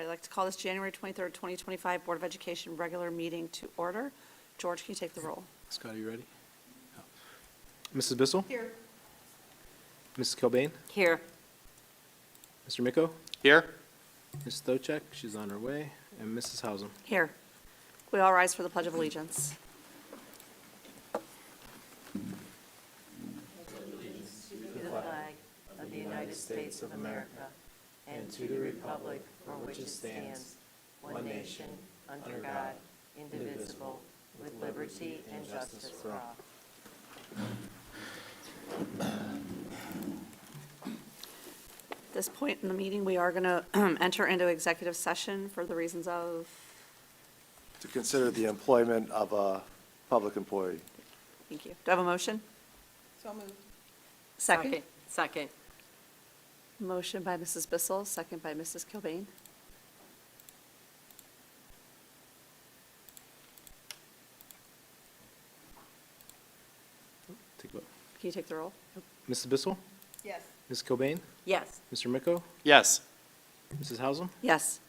right, I'd like to call this January 23rd, 2025 Board of Education regular meeting to order. George, can you take the roll? Scott, are you ready? Mrs. Bissell? Here. Mrs. Kilbane? Here. Mr. Miko? Here. Ms. Stochek, she's on her way, and Mrs. Hausum. Here. We all rise for the Pledge of Allegiance. To the flag of the United States of America and to the republic for which it stands, one nation, under God, indivisible, with liberty and justice for all. At this point in the meeting, we are going to enter into executive session for the reasons of, To consider the employment of a public employee. thank you. Do I have a motion? So moved. Second? Second. Motion by Mrs. Bissell, second by Mrs. Kilbane. Take a vote. Can you take the roll? Mrs. Bissell? Yes. Ms. Kilbane? Yes. Mr. Miko? Yes. Mrs. Hausum? Yes.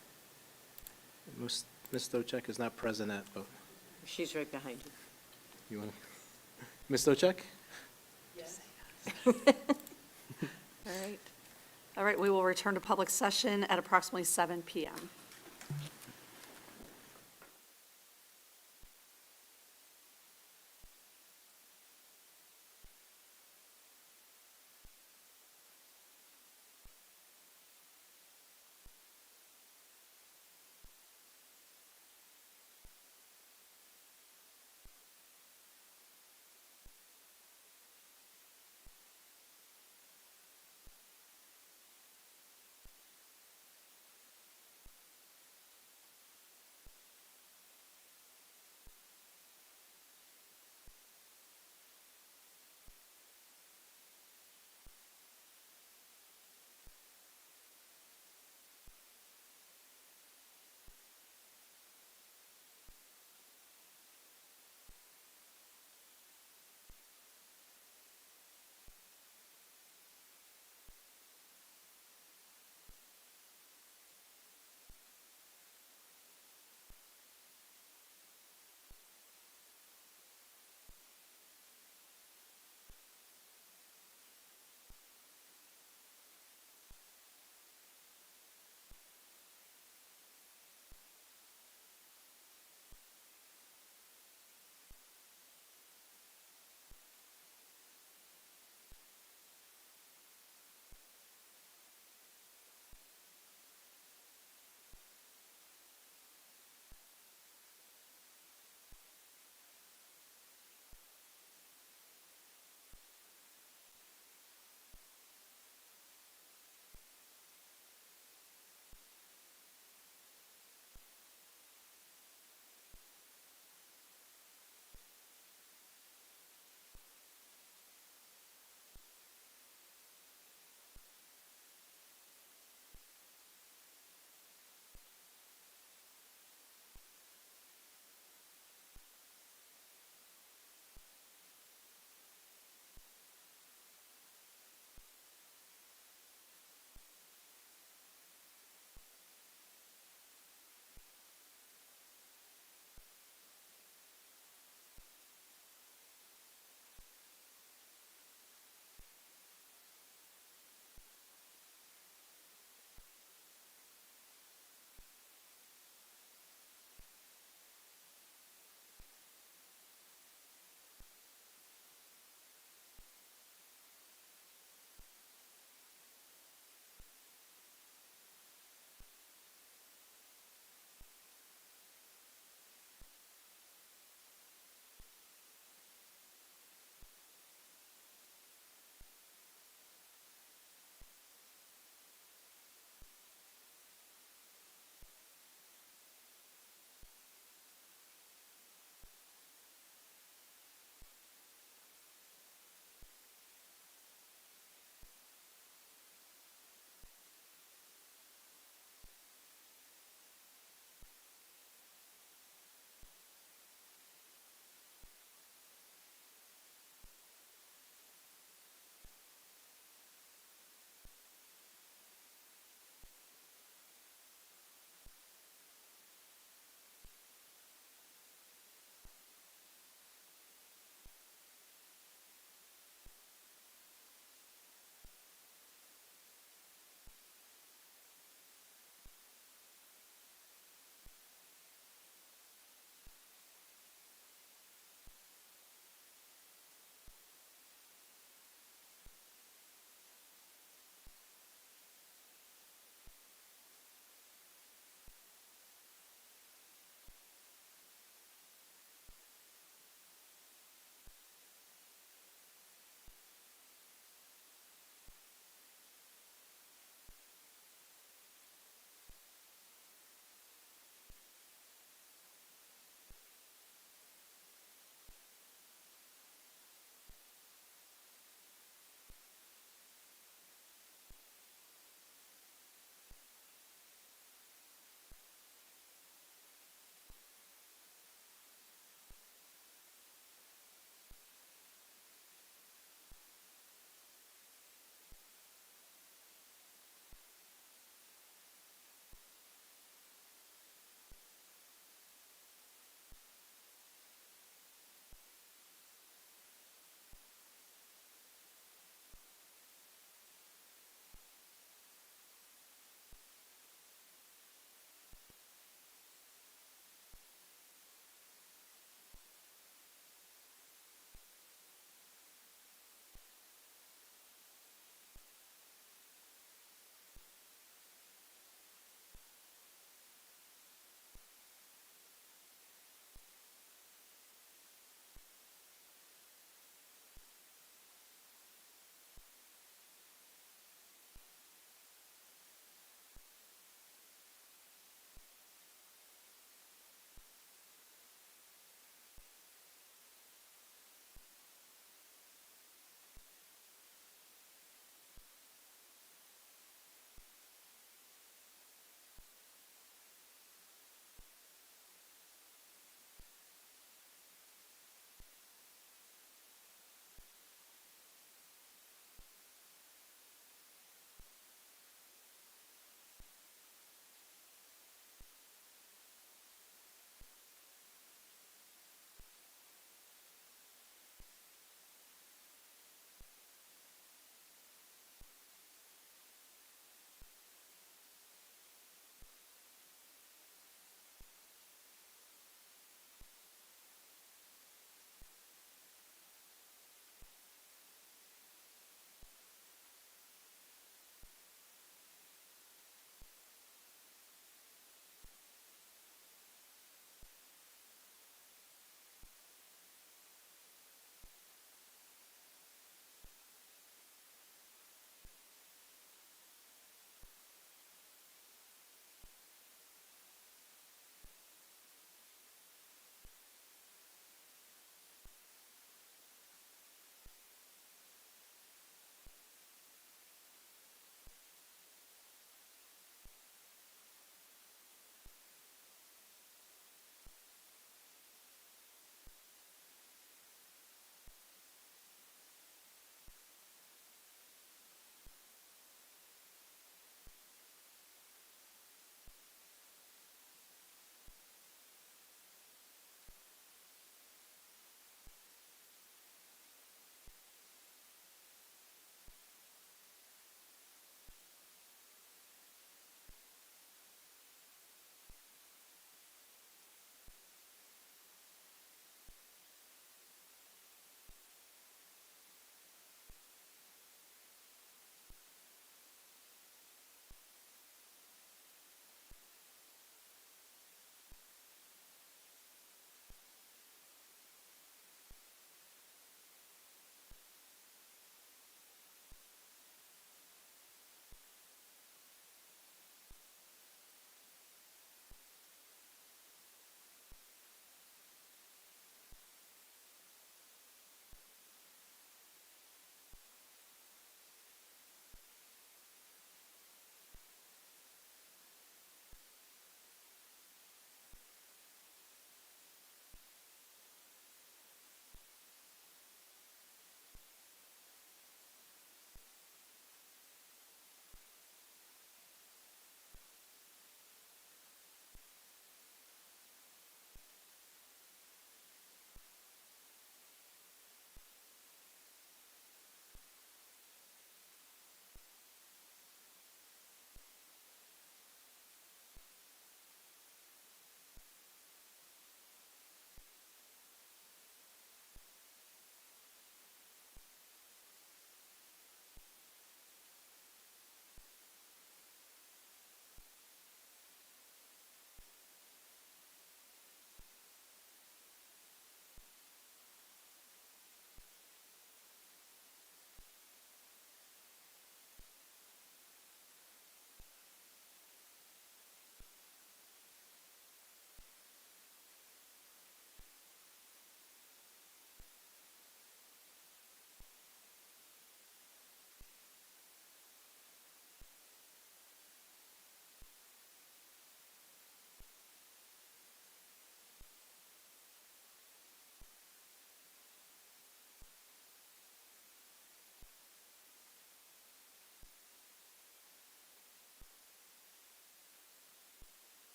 Ms. Stochek is not present at vote. She's right behind you. You want, Ms. Stochek? Yes. All right. All right, we will return to public session at approximately 7 PM.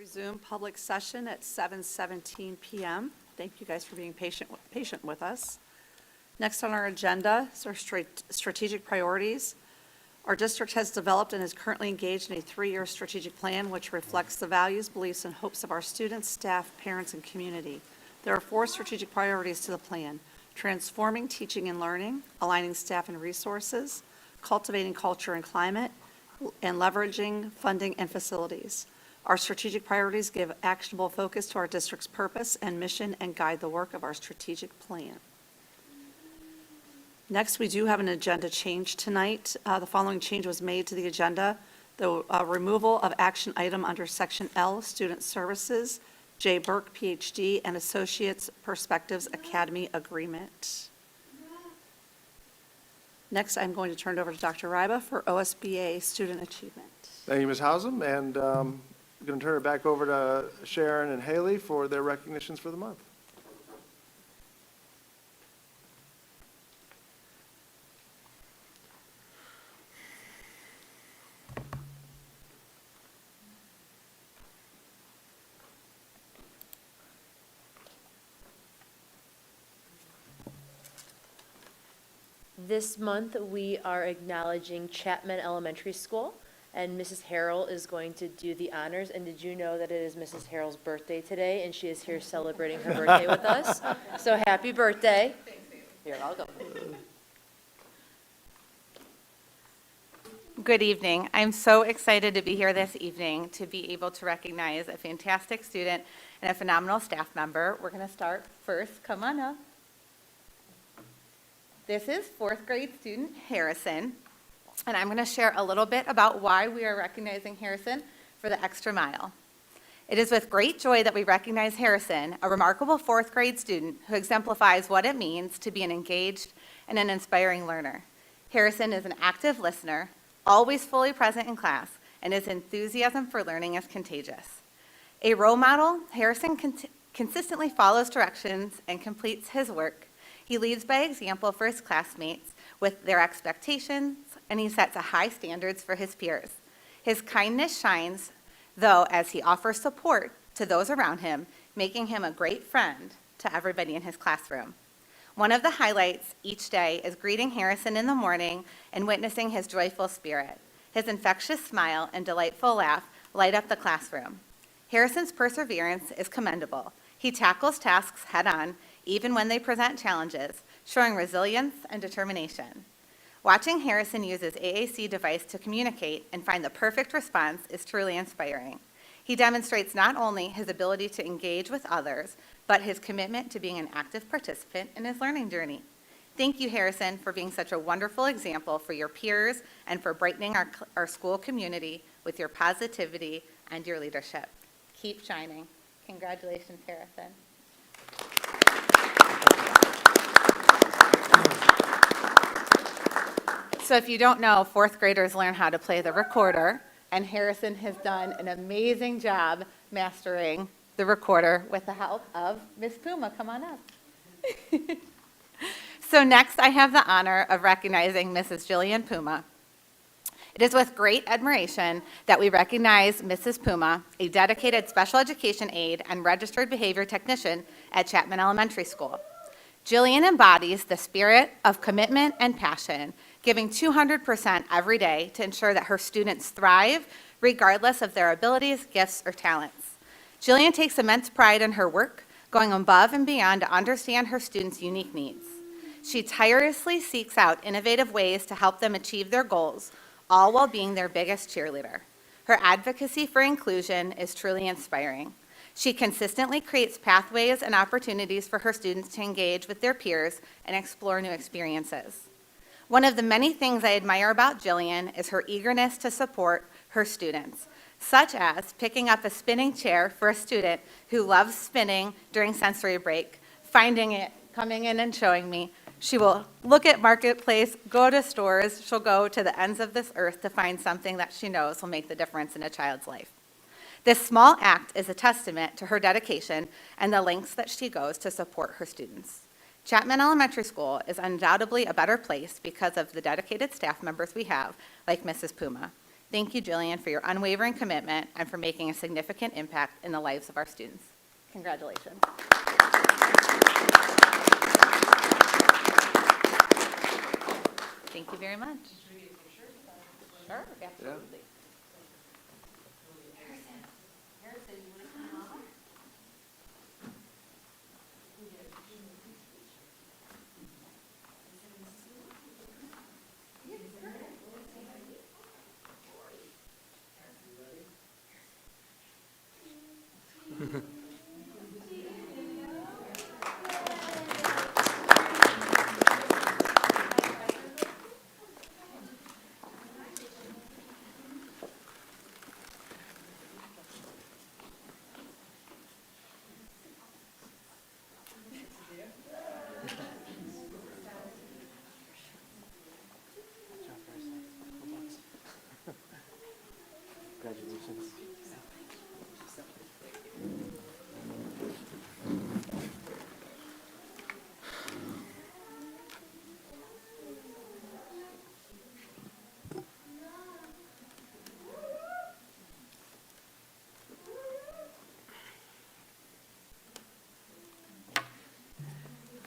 Resume public session at 7:17 PM. Thank you guys for being patient with us. Next on our agenda is our strategic priorities. Our district has developed and is currently engaged in a 3-year strategic plan which reflects the values, beliefs, and hopes of our students, staff, parents, and community. There are 4 strategic priorities to the plan: transforming teaching and learning, aligning staff and resources, cultivating culture and climate, and leveraging funding and facilities. Our strategic priorities give actionable focus to our district's purpose and mission and guide the work of our strategic plan. Next, we do have an agenda change tonight. The following change was made to the agenda: the removal of action item under Section L, Student Services, J. Burke, Ph.D., and Associates Perspectives Academy Agreement. Next, I'm going to turn it over to Dr. Ryba for OSBA Student Achievement. Thank you, Ms. Hausum, and I'm going to turn it back over to Sharon and Haley for their recognitions for the month. This month, we are acknowledging Chapman Elementary School, and Mrs. Harrell is going to do the honors. And did you know that it is Mrs. Harrell's birthday today, and she is here celebrating her birthday with us? So happy birthday. You're welcome. Good evening. I'm so excited to be here this evening to be able to recognize a fantastic student and a phenomenal staff member. We're going to start first. Come on up. This is 4th grade student Harrison, and I'm going to share a little bit about why we are recognizing Harrison for the extra mile. It is with great joy that we recognize Harrison, a remarkable 4th grade student who exemplifies what it means to be an engaged and an inspiring learner. Harrison is an active listener, always fully present in class, and his enthusiasm for learning is contagious. A role model, Harrison consistently follows directions and completes his work. He leads by example for his classmates with their expectations, and he sets a high standards for his peers. His kindness shines, though, as he offers support to those around him, making him a great friend to everybody in his classroom. One of the highlights each day is greeting Harrison in the morning and witnessing his joyful spirit. His infectious smile and delightful laugh light up the classroom. Harrison's perseverance is commendable. He tackles tasks head-on, even when they present challenges, showing resilience and determination. Watching Harrison use his AAC device to communicate and find the perfect response is truly inspiring. He demonstrates not only his ability to engage with others, but his commitment to being an active participant in his learning journey. Thank you, Harrison, for being such a wonderful example for your peers and for brightening our school community with your positivity and your leadership. Keep shining. Congratulations, Harrison. So if you don't know, 4th graders learn how to play the recorder, and Harrison has done an amazing job mastering the recorder with the help of Miss Puma. Come on up. So next, I have the honor of recognizing Mrs. Jillian Puma. It is with great admiration that we recognize Mrs. Puma, a dedicated special education aide and registered behavior technician at Chapman Elementary School. Jillian embodies the spirit of commitment and passion, giving 200% every day to ensure that her students thrive regardless of their abilities, gifts, or talents. Jillian takes immense pride in her work, going above and beyond to understand her students' unique needs. She tirelessly seeks out innovative ways to help them achieve their goals, all while being their biggest cheerleader. Her advocacy for inclusion is truly inspiring. She consistently creates pathways and opportunities for her students to engage with their peers and explore new experiences. One of the many things I admire about Jillian is her eagerness to support her students, such as picking up a spinning chair for a student who loves spinning during sensory break, finding it, coming in and showing me. She will look at Marketplace, go to stores, she'll go to the ends of this earth to find something that she knows will make the difference in a child's life. This small act is a testament to her dedication and the lengths that she goes to support her students. Chapman Elementary School is undoubtedly a better place because of the dedicated staff members we have, like Mrs. Puma. Thank you, Jillian, for your unwavering commitment and for making a significant impact in the lives of our students. Congratulations. Thank you very much. Sure, absolutely. Harrison, you want to come on? Congratulations.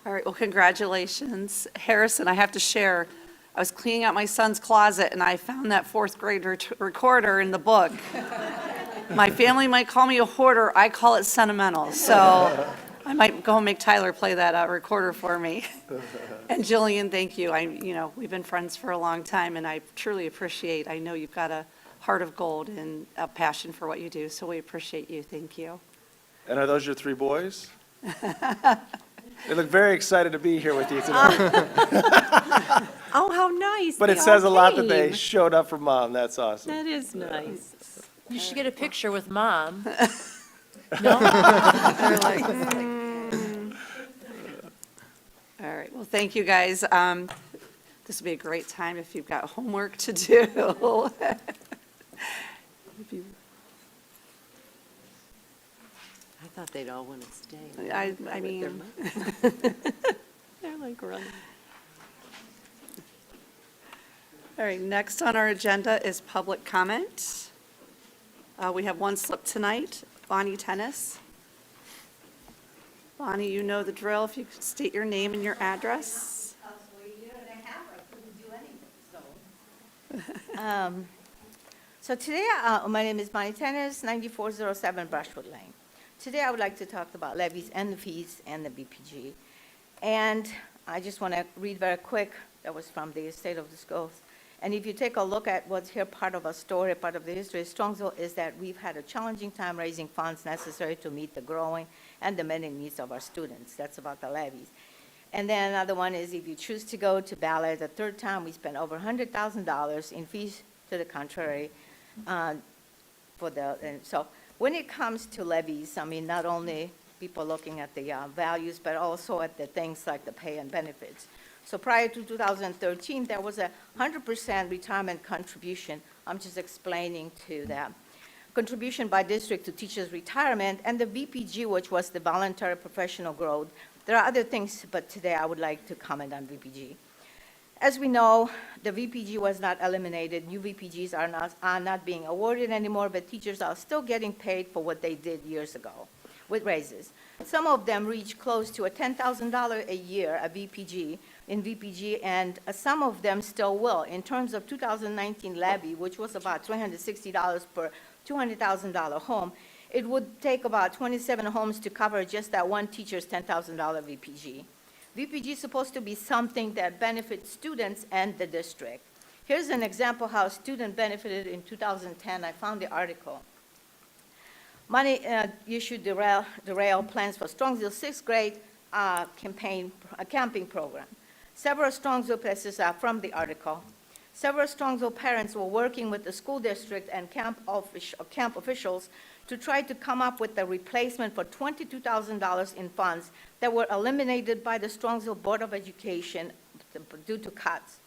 All right, well, congratulations. Harrison, I have to share, I was cleaning out my son's closet, and I found that fourth grade recorder in the book. My family might call me a hoarder, I call it sentimental, so I might go and make Tyler play that recorder for me. And Jillian, thank you. We've been friends for a long time, and I truly appreciate, I know you've got a heart of gold and a passion for what you do, so we appreciate you. Thank you. And are those your three boys? They look very excited to be here with you tonight. Oh, how nice. But They it says a all lot that they came. showed up for Mom. That's awesome. That is nice. You should get a picture with Mom. No? All right, well, thank you, guys. This will be a great time if you've got homework to do. If you- I thought they'd all want to stay. I with their mean, mom. They're like running. all right, next on our agenda is public comment. We have one slip tonight, Bonnie Tennis. Bonnie, you know the drill. If you could state your name and your address. So today, my name is Bonnie Tennis, 9407 Brushwood Lane. Today, I would like to talk about levies and the fees and the BPG. And I just want to read very quick, that was from the State of the Schools. And if you take a look at what's here, part of our story, part of the history of Strongsville, is that we've had a challenging time raising funds necessary to meet the growing and demanding needs of our students. That's about the levies. And then another one is if you choose to go to ballot the third time, we spent over $100,000 in fees to the contrary. And so when it comes to levies, I mean, not only people looking at the values, but also at the things like the pay and benefits. So prior to 2013, there was a 100% retirement contribution. I'm just explaining to that. Contribution by district to teachers' retirement, and the VPG, which was the voluntary professional growth. There are other things, but today I would like to comment on VPG. As we know, the VPG was not eliminated. New VPGs are not being awarded anymore, but teachers are still getting paid for what they did years ago with raises. Some of them reach close to a $10,000 a year, a VPG, and some of them still will. In terms of 2019 levy, which was about $360 per $200,000 home, it would take about 27 homes to cover just that one teacher's $10,000 VPG. VPG is supposed to be something that benefits students and the district. Here's an example how a student benefited in 2010. I found the article. Money issued derail plans for Strongsville sixth grade camping program. Several Strongsville places are from the article. Several Strongsville parents were working with the school district and camp officials to try to come up with a replacement for $22,000 in funds that were eliminated by the Strongsville Board of Education due to cuts.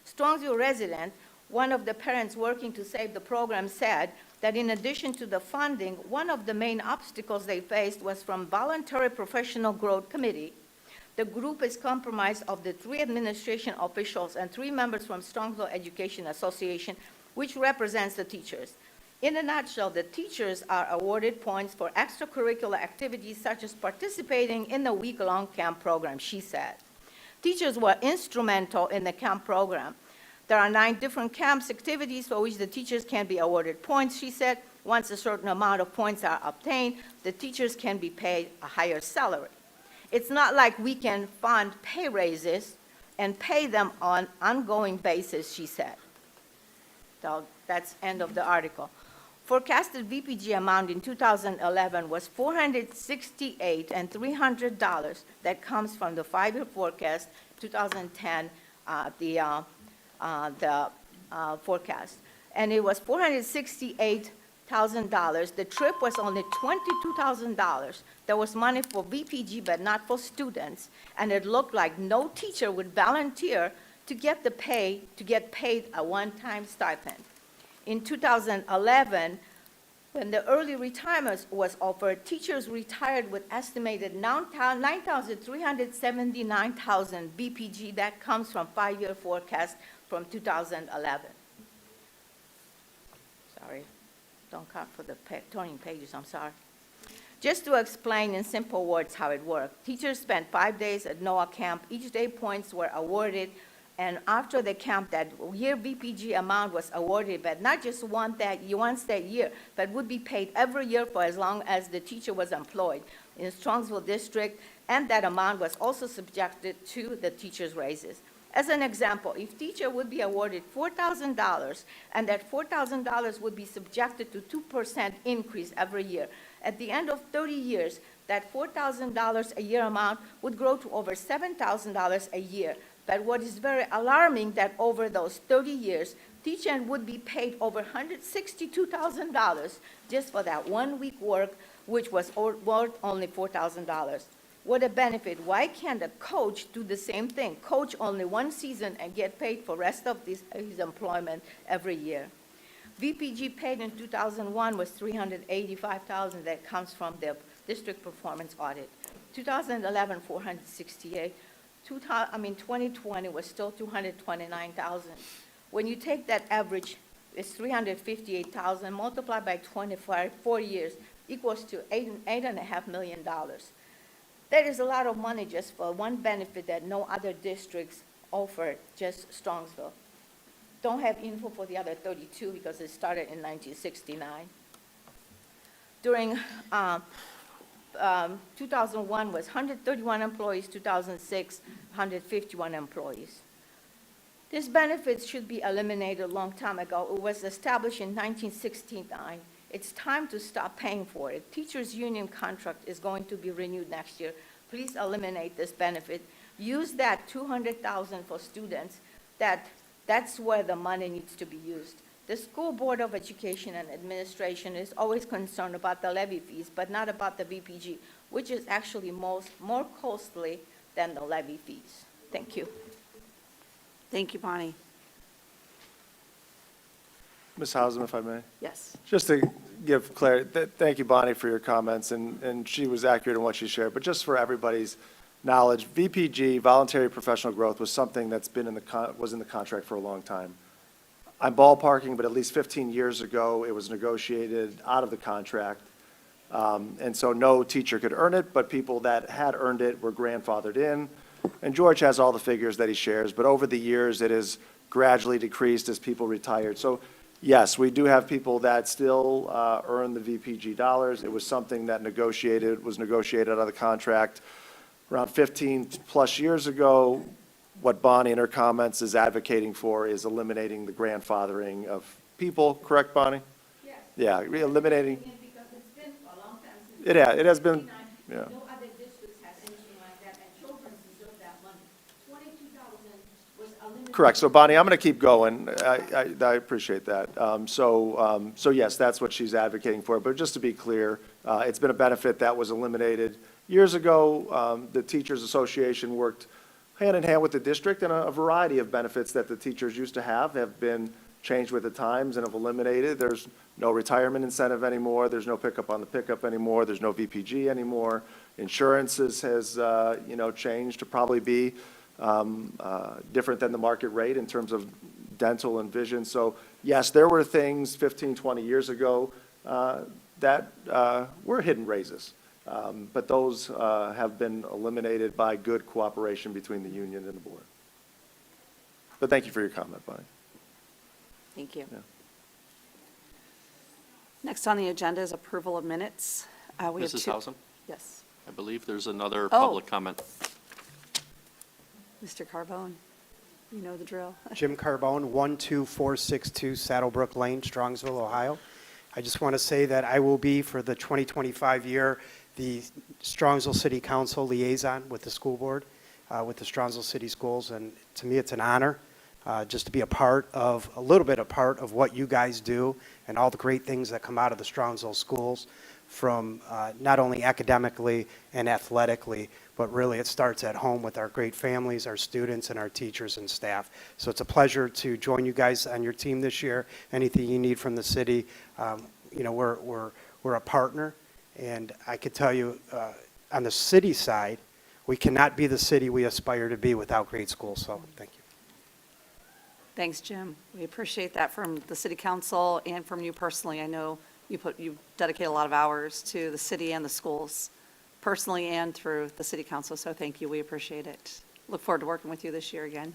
Strongsville resident, one of the parents working to save the program, said that in addition to the funding, one of the main obstacles they faced was from Voluntary Professional Growth Committee. The group is comprised of the 3 administration officials and 3 members from Strongsville Education Association, which represents the teachers. In a nutshell, the teachers are awarded points for extracurricular activities such as participating in the week-long camp program, she said. Teachers were instrumental in the camp program. There are 9 different camps activities for which the teachers can be awarded points, she said. Once a certain amount of points are obtained, the teachers can be paid a higher salary. It's not like we can fund pay raises and pay them on ongoing basis, she said. So that's end of the article. Forecasted VPG amount in 2011 was $468 and $300. That comes from the 5-year forecast, 2010, forecast. And it was $468,000. The trip was only $22,000. There was money for VPG, but not for students. And it looked like no teacher would volunteer to get paid a one-time stipend. In 2011, when the early retirement was offered, teachers retired with estimated 9,379,000 BPG. That comes from 5-year forecast from 2011. Sorry, don't count for the turning pages, I'm sorry. Just to explain in simple words how it worked, teachers spent 5 days at NOAA camp. Each day points were awarded, and after the camp, that year VPG amount was awarded, but not just once that year, but would be paid every year for as long as the teacher was employed in Strongsville district, and that amount was also subjected to the teacher's raises. As an example, if teacher would be awarded $4,000, and that $4,000 would be subjected to 2% increase every year, at the end of 30 years, that $4,000 a year amount would grow to over $7,000 a year. But what is very alarming that over those 30 years, teacher would be paid over $162,000 just for that 1 week work, which was worth only $4,000. What a benefit. Why can't a coach do the same thing? Coach only 1 season and get paid for rest of his employment every year. VPG paid in 2001 was $385,000. That comes from the district performance audit. 2011, $468,000. 2020 was still $229,000. When you take that average, it's $358,000 multiplied by 4 years equals to $8.5 million. That is a lot of money just for one benefit that no other districts offered, just Strongsville. Don't have info for the other 32 because it started in 1969. During 2001 was 131 employees, 2006, 151 employees. These benefits should be eliminated a long time ago. It was established in 1969. It's time to stop paying for it. Teachers' union contract is going to be renewed next year. Please eliminate this benefit. Use that $200,000 for students. That's where the money needs to be used. The School Board of Education and Administration is always concerned about the levy fees, but not about the VPG, which is actually more costly than the levy fees. Thank you. Thank you, Bonnie. Ms. Hausum, if I may. Yes. Just to give clarity, thank you, Bonnie, for your comments, and she was accurate in what she shared. But just for everybody's knowledge, VPG, voluntary professional growth, was something that's been in the contract for a long time. I'm ballparking, but at least 15 years ago, it was negotiated out of the contract. And so no teacher could earn it, but people that had earned it were grandfathered in. And George has all the figures that he shares, but over the years, it has gradually decreased as people retired. So yes, we do have people that still earn the VPG dollars. It was something that was negotiated out of the contract around 15-plus years ago. What Bonnie in her comments is advocating for is eliminating the grandfathering of people, correct, Bonnie? Yes. Yeah, eliminating. Because it's been a long time since. It has been, yeah. No other districts have anything like that, and children deserve that money. $22,000 was eliminated. Correct. So Bonnie, I'm going to keep going. I appreciate that. So yes, that's what she's advocating for. But just to be clear, it's been a benefit that was eliminated years ago. The Teachers Association worked hand in hand with the district, and a variety of benefits that the teachers used to have been changed with the times and have eliminated. There's no retirement incentive anymore. There's no pickup on the pickup anymore. There's no VPG anymore. Insurance has changed to probably be different than the market rate in terms of dental and vision. So yes, there were things 15, 20 years ago that were hidden raises. But those have been eliminated by good cooperation between the union and the board. But thank you for your comment, Bonnie. Thank you. Yeah. Next on the agenda is approval of minutes. We have Mrs. two- Housen, Yes. I believe there's another Oh. public comment. Mr. Carbone, you know the drill. Jim Carbone, 12462 Saddlebrook Lane, Strongsville, Ohio. I just want to say that I will be, for the 2025 year, the Strongsville City Council liaison with the school board, with the Strongsville City Schools, and to me, it's an honor just to be a little bit a part of what you guys do and all the great things that come out of the Strongsville schools, from not only academically and athletically, but really it starts at home with our great families, our students, and our teachers and staff. So it's a pleasure to join you guys on your team this year. Anything you need from the city, we're a partner, and I could tell you, on the city side, we cannot be the city we aspire to be without great schools, so thank you. Thanks, Jim. We appreciate that from the city council and from you personally. I know you dedicate a lot of hours to the city and the schools, personally and through the city council, so thank you. We appreciate it. Look forward to working with you this year again.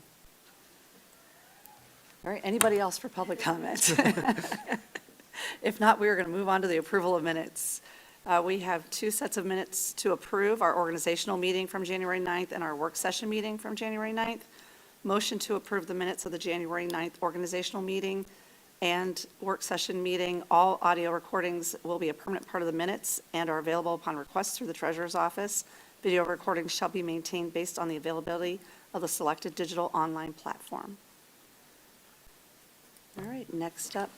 All right, anybody else for public comment? If not, we are going to move on to the approval of minutes. We have two sets of minutes to approve, our organizational meeting from January 9th and our work session meeting from January 9th. Motion to approve the minutes of the January 9th organizational meeting and work session meeting. All audio recordings will be a permanent part of the minutes and are available upon request through the treasurer's office. Video recordings shall be maintained based on the availability of the selected digital online platform. All right, next up,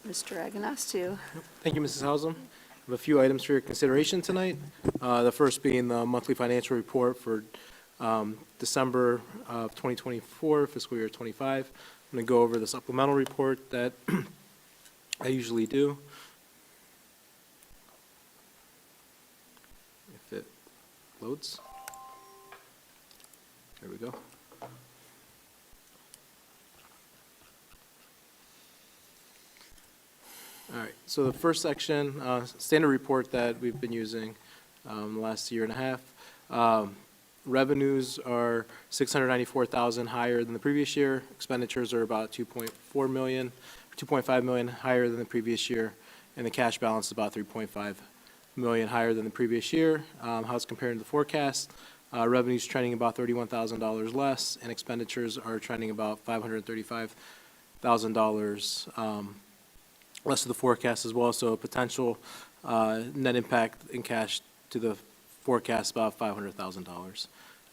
Mr. Agonastiu. Thank you, Mrs. Hausum. I have a few items for your consideration tonight. The first being the monthly financial report for December of 2024, fiscal year 25. I'm going to go over the supplemental report that I usually do. If it loads. There we go. All right, so the first section, standard report that we've been using the last year and a half. Revenues are $694,000 higher than the previous year. Expenditures are about $2.4 million, $2.5 million higher than the previous year, and the cash balance is about $3.5 million higher than the previous year. How it's compared to the forecast, revenues trending about $31,000 less, and expenditures are trending about $535,000 less of the forecast as well. So a potential net impact in cash to the forecast about $500,000.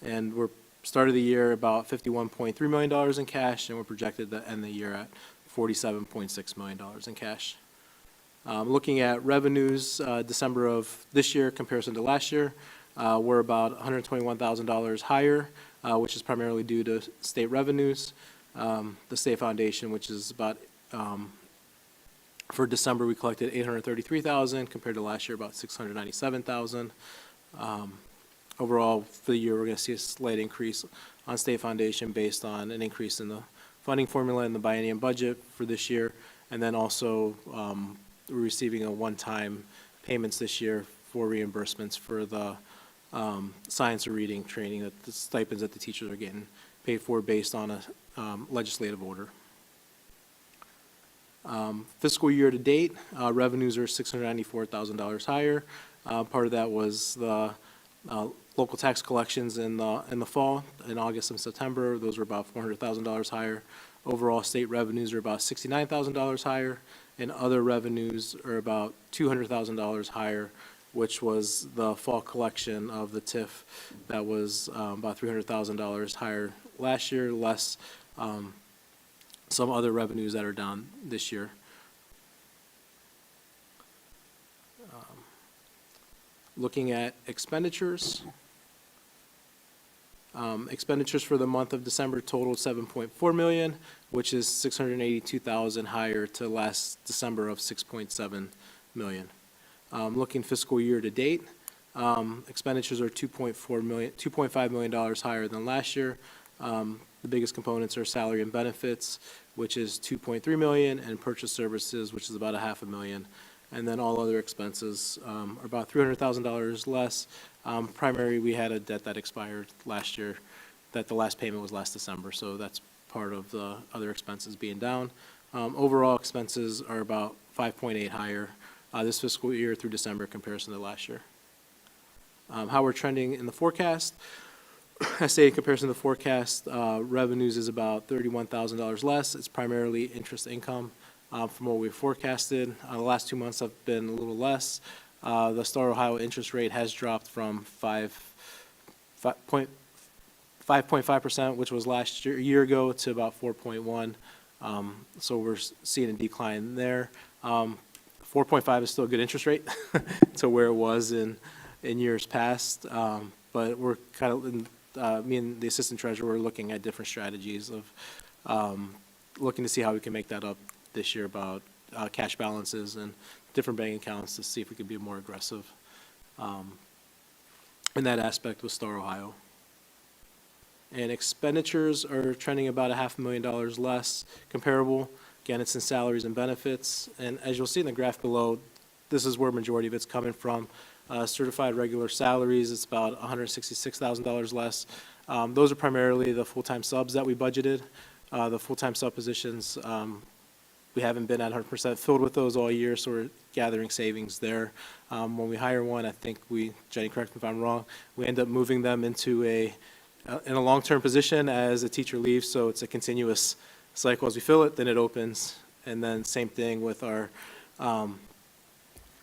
And we're started the year about $51.3 million in cash, and we're projected to end the year at $47.6 million in cash. Looking at revenues, December of this year comparison to last year, we're about $121,000 higher, which is primarily due to state revenues. The state foundation, which is about, for December, we collected $833,000 compared to last year about $697,000. Overall, for the year, we're going to see a slight increase on state foundation based on an increase in the funding formula in the biennium budget for this year, and then also we're receiving a one-time payments this year for reimbursements for the science or reading training, that the stipends that the teachers are getting paid for based on a legislative order. Fiscal year to date, revenues are $694,000 higher. Part of that was the local tax collections in the fall, in August and September. Those were about $400,000 higher. Overall, state revenues are about $69,000 higher, and other revenues are about $200,000 higher, which was the fall collection of the TIF that was about $300,000 higher last year, less some other revenues that are down this year. Looking at expenditures. Expenditures for the month of December totaled $7.4 million, which is $682,000 higher to last December of $6.7 million. Looking fiscal year to date, expenditures are $2.5 million higher than last year. The biggest components are salary and benefits, which is 2.3 million, and purchase services, which is about $500,000. And then all other expenses are about $300,000 less. Primarily, we had a debt that expired last year, that the last payment was last December, so that's part of the other expenses being down. Overall expenses are about 5.8 higher this fiscal year through December comparison to last year. How we're trending in the forecast, I say in comparison to the forecast, revenues is about $31,000 less. It's primarily interest income from what we forecasted. The last 2 months have been a little less. The Star Ohio interest rate has dropped from 5.5%, which was a year ago, to about 4.1. So we're seeing a decline there. 4.5 is still a good interest rate to where it was in years past. But we're kind of, me and the assistant treasurer are looking at different strategies of looking to see how we can make that up this year about cash balances and different bank accounts to see if we could be more aggressive in that aspect with Star Ohio. And expenditures are trending about $500,000 less comparable. Again, it's in salaries and benefits. And as you'll see in the graph below, this is where majority of it's coming from. Certified regular salaries, it's about $166,000 less. Those are primarily the full-time subs that we budgeted. The full-time sub positions, we haven't been at 100% filled with those all year, so we're gathering savings there. When we hire one, I think Jenny, correct me if I'm wrong, we end up moving them into in a long-term position as a teacher leaves, so it's a continuous cycle. As we fill it, then it opens, and then same thing with our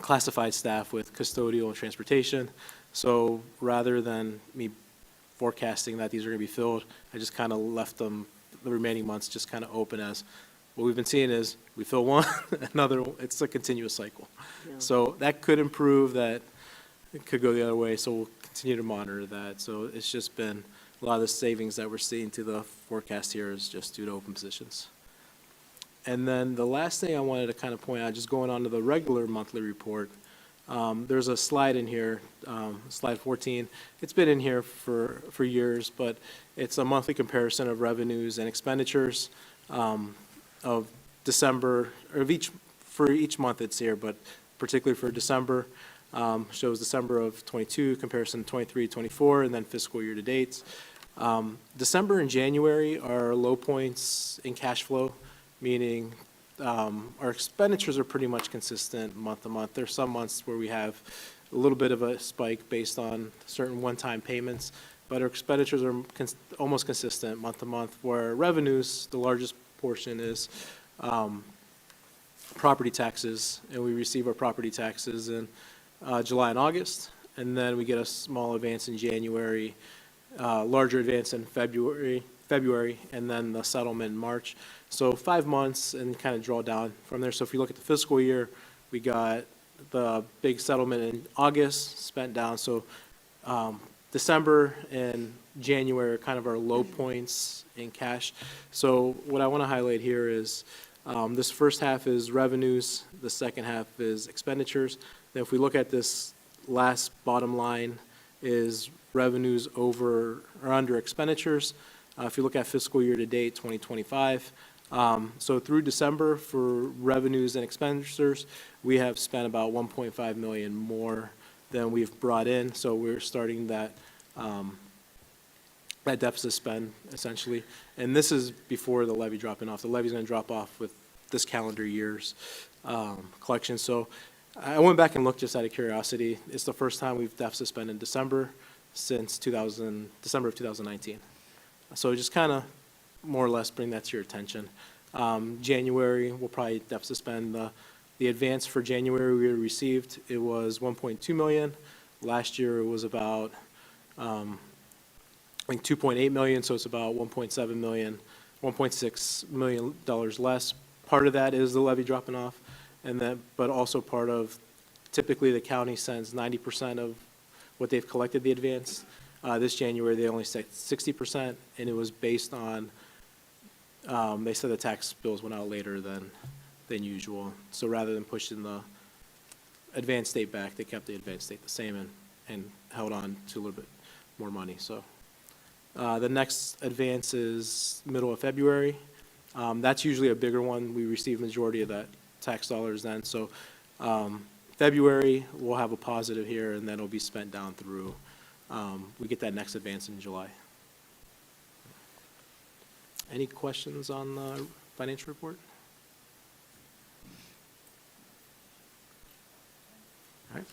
classified staff with custodial and transportation. So rather than me forecasting that these are going to be filled, I just kind of left them, the remaining months, just kind of open as, what we've been seeing is we fill one, another, it's a continuous cycle. So that could improve, that it could go the other way, so we'll continue to monitor that. So it's just been, a lot of the savings that we're seeing to the forecast here is just due to open positions. And then the last thing I wanted to kind of point out, just going on to the regular monthly report, there's a slide in here, slide 14. It's been in here for years, but it's a monthly comparison of revenues and expenditures of December, or for each month it's here, but particularly for December, shows December of '22, comparison to '23, '24, and then fiscal year to date. December and January are low points in cash flow, meaning our expenditures are pretty much consistent month to month. There's some months where we have a little bit of a spike based on certain one-time payments, but our expenditures are almost consistent month to month, where revenues, the largest portion is property taxes, and we receive our property taxes in July and August, and then we get a small advance in January, larger advance in February, and then the settlement in March. So 5 months and kind of draw down from there. So if you look at the fiscal year, we got the big settlement in August, spent down. So December and January are kind of our low points in cash. So what I want to highlight here is this first half is revenues, the second half is expenditures. Then if we look at this last bottom line is revenues over or under expenditures. If you look at fiscal year to date, 2025, so through December for revenues and expenditures, we have spent about $1.5 million more than we've brought in. So we're starting that deficit spend essentially, and this is before the levy dropping off. The levy's going to drop off with this calendar year's collection. So I went back and looked just out of curiosity. It's the first time we've deficit spent in December since December of 2019. So just kind of more or less bring that to your attention. January, we'll probably deficit spend. The advance for January we received, it was $1.2 million. Last year it was about I think $2.8 million, so it's about $1.7 million, $1.6 million less. Part of that is the levy dropping off, and then, but also part of, typically the county sends 90% of what they've collected the advance. This January, they only said 60%, and it was based on, they said the tax bills went out later than usual. So rather than pushing the advance date back, they kept the advance date the same and held on to a little bit more money. So The next advance is middle of February. That's usually a bigger one. We receive majority of that tax dollars then. So February, we'll have a positive here, and then it'll be spent down through, we get that next advance in July. Any questions on the financial report? All right.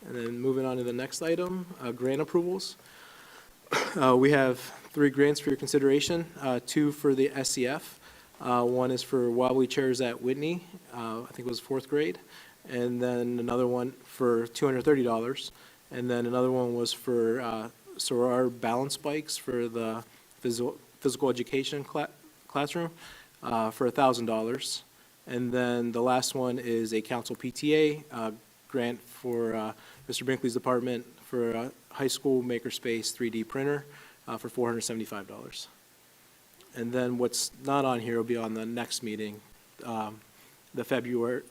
And then moving on to the next item, grant approvals. We have 3 grants for your consideration, 2 for the SCF. One is for wobbly chairs at Whitney, I think it was 4th grade, and then another one for $230. And then another one was for our balance bikes for the physical education classroom for $1,000. And then the last one is a council PTA grant for Mr. Brinkley's department for a high school makerspace 3D printer for $475. And then what's not on here will be on the next meeting. The February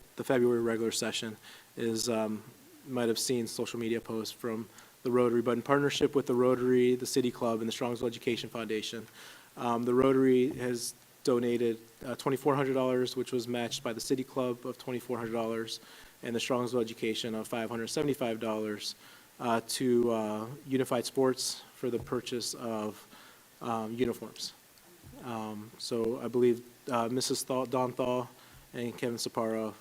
regular session is, you might have seen social media posts from the Rotary, but in partnership with the Rotary, the City Club, and the Strongsville Education Foundation, the Rotary has donated $2,400, which was matched by the City Club of $2,400, and the Strongsville Education of $575 to Unified Sports for the purchase of uniforms. So I believe Mrs. Dawn Thal and Kevin Sapparo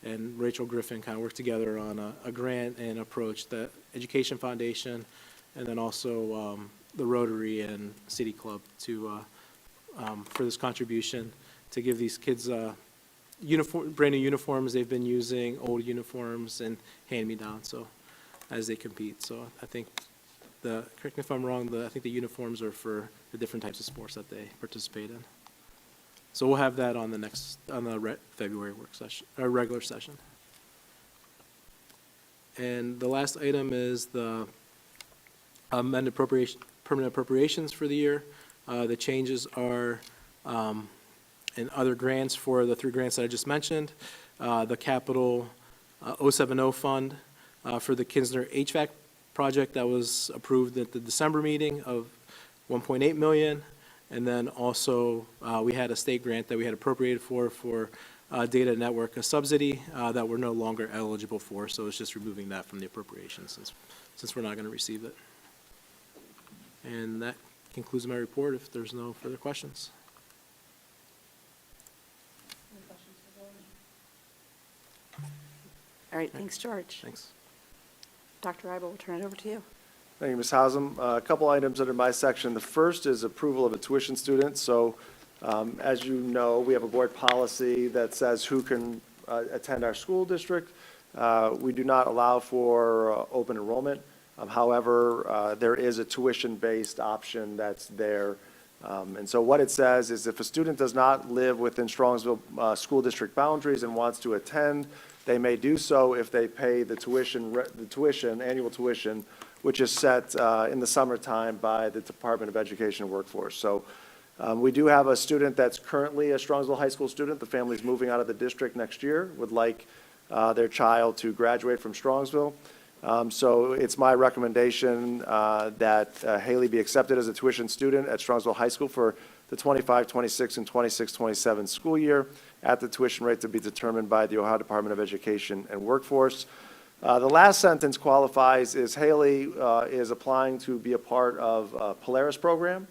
and Rachel Griffin kind of worked together on a grant and approach the Education Foundation, and then also the Rotary and City Club to for this contribution to give these kids brand new uniforms. They've been using old uniforms and hand-me-down, so as they compete. So I think correct me if I'm wrong, I think the uniforms are for the different types of sports that they participate in. So we'll have that on the February work session, or regular session. And the last item is the amended permanent appropriations for the year. The changes are in other grants for the 3 grants that I just mentioned. The capital 070 fund for the Kinsner HVAC project that was approved at the December meeting of $1.8 million. And then also, we had a state grant that we had appropriated for data network, a subsidy that we're no longer eligible for. So it's just removing that from the appropriations since we're not going to receive it. And that concludes my report if there's no further questions. All right, thanks, George. Thanks. Dr. Ibo, we'll turn it over to you. Thank you, Ms. Hausum. A couple items under my section. The first is approval of a tuition student. So as you know, we have a board policy that says who can attend our school district. We do not allow for open enrollment. However, there is a tuition-based option that's there. And so what it says is if a student does not live within Strongsville school district boundaries and wants to attend, they may do so if they pay the annual tuition, which is set in the summertime by the Department of Education and Workforce. So we do have a student that's currently a Strongsville High School student. The family's moving out of the district next year, would like their child to graduate from Strongsville. So it's my recommendation that Haley be accepted as a tuition student at Strongsville High School for the 25-26 and 26-27 school year at the tuition rate to be determined by the Ohio Department of Education and Workforce. The last sentence qualifies is Haley is applying to be a part of a Polaris program.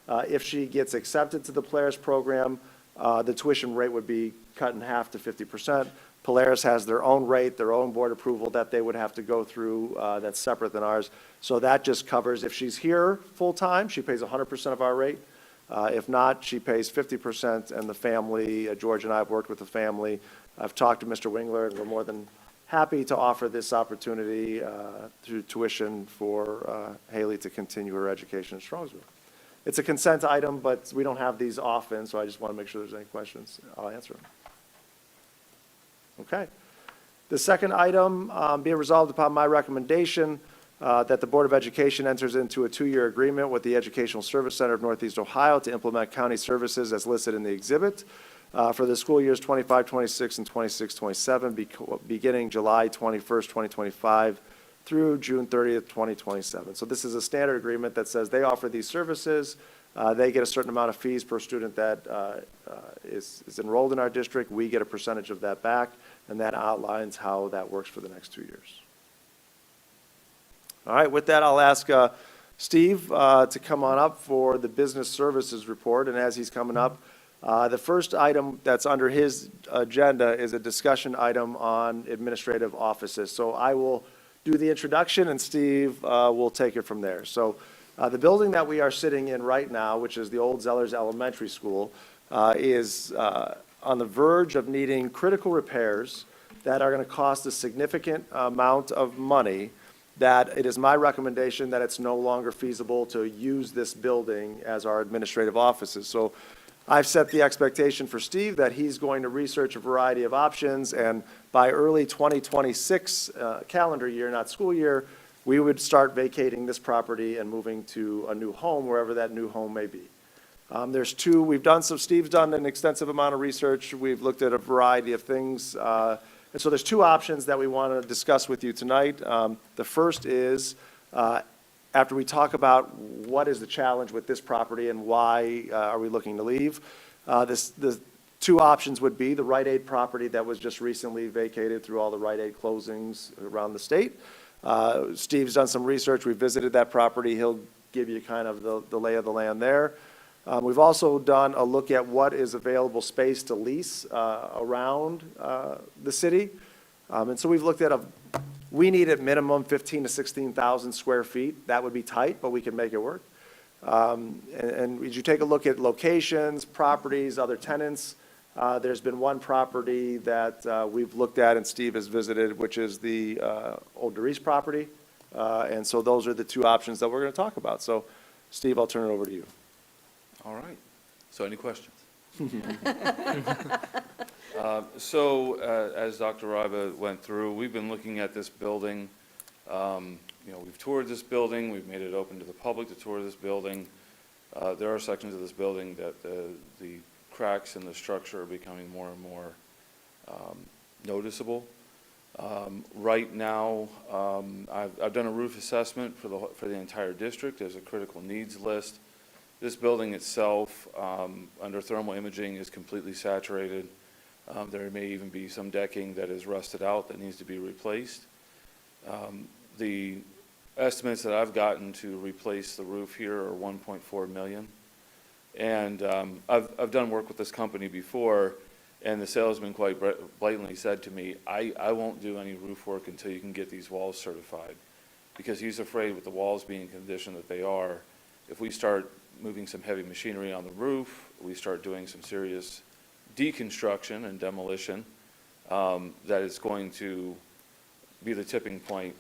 If she gets accepted to the Polaris program, the tuition rate would be cut in half to 50%. Polaris has their own rate, their own board approval that they would have to go through that's separate than ours. So that just covers, if she's here full-time, she pays 100% of our rate. If not, she pays 50%, and the family, George and I have worked with the family. I've talked to Mr. Wingler, and we're more than happy to offer this opportunity through tuition for Haley to continue her education in Strongsville. It's a consent item, but we don't have these often, so I just want to make sure there's any questions. I'll answer them. Okay. The second item, be it resolved upon my recommendation that the Board of Education enters into a 2-year agreement with the Educational Service Center of Northeast Ohio to implement county services as listed in the exhibit for the school years 25-26 and 26-27, beginning July 21st, 2025 through June 30th, 2027. So this is a standard agreement that says they offer these services. They get a certain amount of fees per student that is enrolled in our district. We get a percentage of that back, and that outlines how that works for the next 2 years. All right, with that, I'll ask Steve to come on up for the business services report. And as he's coming up, the first item that's under his agenda is a discussion item on administrative offices. So I will do the introduction, and Steve will take it from there. So the building that we are sitting in right now, which is the old Zellers Elementary School, is on the verge of needing critical repairs that are going to cost a significant amount of money, that it is my recommendation that it's no longer feasible to use this building as our administrative offices. So I've set the expectation for Steve that he's going to research a variety of options, and by early 2026 calendar year, not school year, we would start vacating this property and moving to a new home, wherever that new home may be. There's two, Steve's done an extensive amount of research. We've looked at a variety of things. And so there's two options that we want to discuss with you tonight. The first is, after we talk about what is the challenge with this property and why are we looking to leave, the two options would be the Rite Aid property that was just recently vacated through all the Rite Aid closings around the state. Steve's done some research. We visited that property. He'll give you kind of the lay of the land there. We've also done a look at what is available space to lease around the city. And so we've looked at we need at minimum 15 to 16,000 square feet. That would be tight, but we can make it work. And as you take a look at locations, properties, other tenants, there's been one property that we've looked at and Steve has visited, which is the Old Doris property. And so those are the two options that we're going to talk about. So Steve, I'll turn it over to you. All right. So any questions? As Dr. Riva went through, we've been looking at this building. We've toured this building. We've made it open to the public to tour this building. There are sections of this building that the cracks in the structure are becoming more and more noticeable. Right now, I've done a roof assessment for the entire district. There's a critical needs list. This building itself, under thermal imaging, is completely saturated. There may even be some decking that is rusted out that needs to be replaced. The estimates that I've gotten to replace the roof here are $1.4 million. And I've done work with this company before, and the salesman quite blatantly said to me, I won't do any roof work until you can get these walls certified, because he's afraid with the walls being in condition that they are, if we start moving some heavy machinery on the roof, we start doing some serious deconstruction and demolition, that it's going to be the tipping point,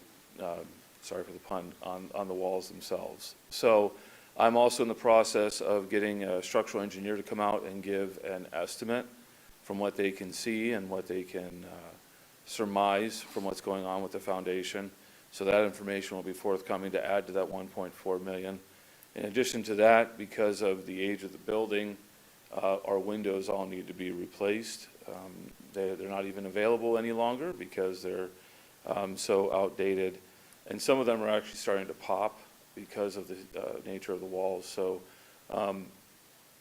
sorry for the pun, on the walls themselves. So I'm also in the process of getting a structural engineer to come out and give an estimate from what they can see and what they can surmise from what's going on with the foundation. So that information will be forthcoming to add to that $1.4 million. In addition to that, because of the age of the building, our windows all need to be replaced. They're not even available any longer because they're so outdated. And some of them are actually starting to pop because of the nature of the walls. So,